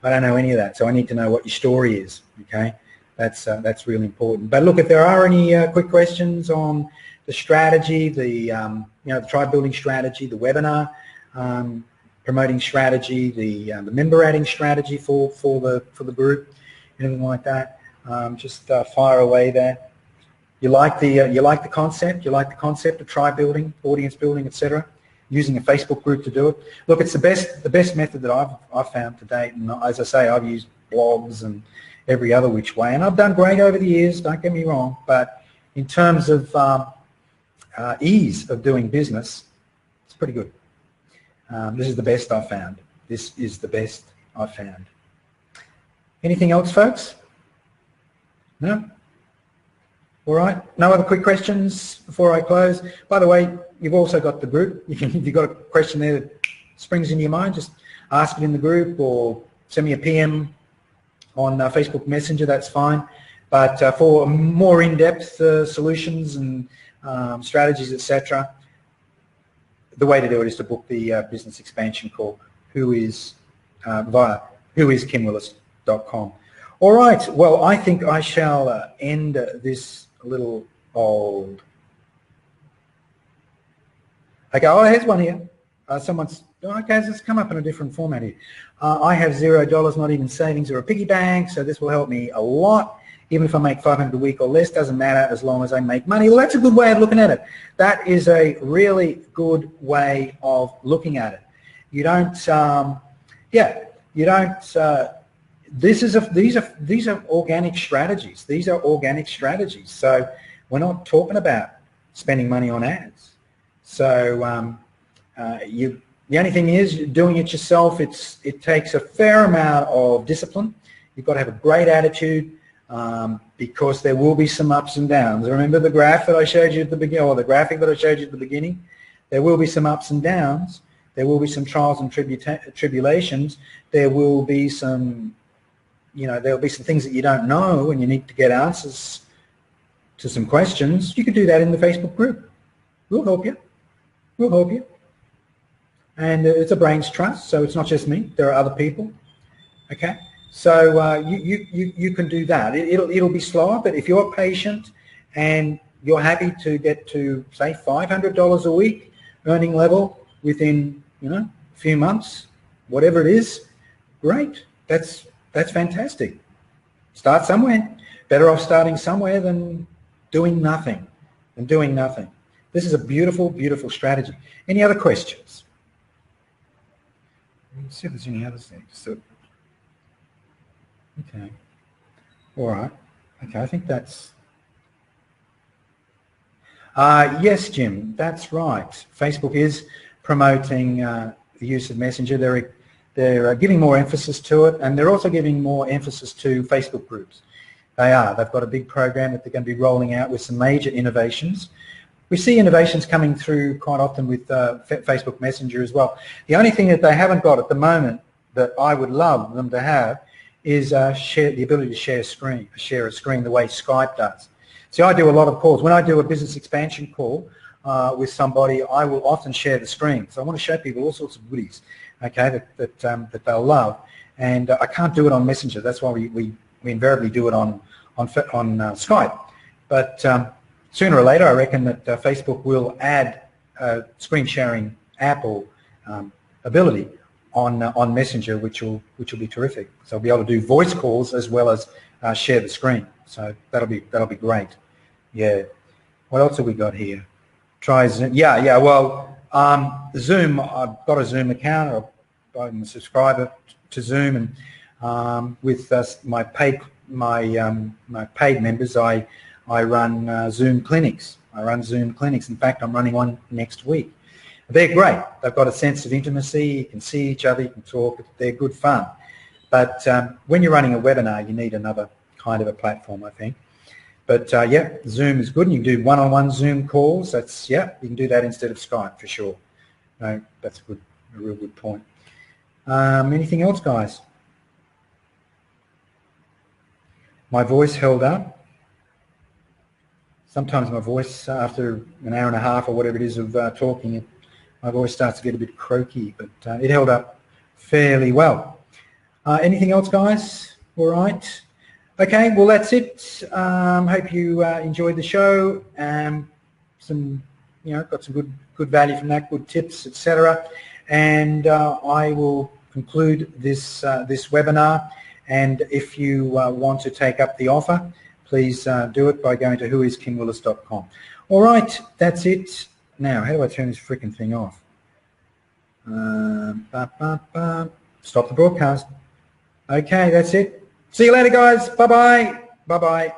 I don't know any of that, so I need to know what your story is. Okay, that's really important. But look, if there are any quick questions on the strategy, the tribe building strategy, the webinar promoting strategy, the member adding strategy for the group, anything like that, just fire away there. You like the concept? You like the concept of tribe building, audience building, etc. Using a Facebook group to do it. Look, it's the best method that I've found to date. And as I say, I've used blogs and every other which way, and I've done great over the years. Don't get me wrong, but in terms of ease of doing business, it's pretty good. This is the best I've found. This is the best I've found. Anything else, folks? No? All right. No other quick questions before I close? By the way, you've also got the group. If you've got a question there that springs into your mind, just ask it in the group or send me a PM on Facebook Messenger. That's fine. But for more in-depth solutions and strategies, etc., the way to do it is to book the business expansion call, via whoiskimwillis.com. All right. Well, I think I shall end this little old. Okay. Oh, here's one here. Someone's. Okay, let's come up in a different format here. I have $0, not even savings or a piggy bank, so this will help me a lot. Even if I make $500 a week or less, doesn't matter as long as I make money. Well, that's a good way of looking at it. That is a really good way of looking at it. You don't, you don't. These are organic strategies. These are organic strategies. So we're not talking about spending money on ads. So the only thing is, doing it yourself. It takes a fair amount of discipline. You've got to have a great attitude. Because there will be some ups and downs. Remember the graph that I showed you at the beginning, or the graphic that I showed you at the beginning? There will be some ups and downs. There will be some trials and tribulations. There will be some there'll be some things that you don't know and you need to get answers to some questions, you can do that in the Facebook group. We'll help you. We'll help you. And it's a brains trust, so it's not just me. There are other people. Okay, so you can do that. It'll be slower, but if you're patient and you're happy to get to say $500 a week earning level within a few months, whatever it is, great. That's fantastic. Start somewhere. Better off starting somewhere than doing nothing. This is a beautiful, beautiful strategy. Any other questions? Let's see if there's any other things. So, okay. All right. Okay, I think that's... yes, Jim, that's right. Facebook is promoting the use of Messenger. They're giving more emphasis to it, and they're also giving more emphasis to Facebook groups. They are. They've got a big program that they're going to be rolling out with some major innovations. We see innovations coming through quite often with Facebook Messenger as well. The only thing that they haven't got at the moment that I would love them to have is the ability to share a screen the way Skype does. See, I do a lot of calls. When I do a business expansion call with somebody, I will often share the screen. So I want to show people all sorts of goodies, okay, that they'll love. And I can't do it on Messenger. That's why we invariably do it on Skype. But sooner or later, I reckon that Facebook will add a screen sharing app or ability on Messenger, which will be terrific. So I'll be able to do voice calls as well as share the screen. So that'll be great. Yeah. What else have we got here? Try Zoom. Yeah. Well, Zoom. I've got a Zoom account. I'm a subscriber to Zoom, and with my paid members, I run Zoom clinics. In fact, I'm running one next week. They're great. They've got a sense of intimacy. You can see each other. You can talk. They're good fun. But when you're running a webinar, you need another kind of a platform, I think. But yeah, Zoom is good, and you can do one-on-one Zoom calls. You can do that instead of Skype for sure. No, that's a real good point. Anything else, guys? My voice held up. Sometimes my voice, after an hour and a half or whatever it is of talking, my voice starts to get a bit croaky, but it held up fairly well. Anything else, guys? All right. Okay, well, that's it. Hope you enjoyed the show. Got some good value from that, good tips, etc. And I will conclude this webinar. And if you want to take up the offer, please do it by going to whoiskimwillis.com. All right, that's it. Now, how do I turn this freaking thing off? Stop the broadcast. Okay, that's it. See you later, guys. Bye-bye. Bye-bye.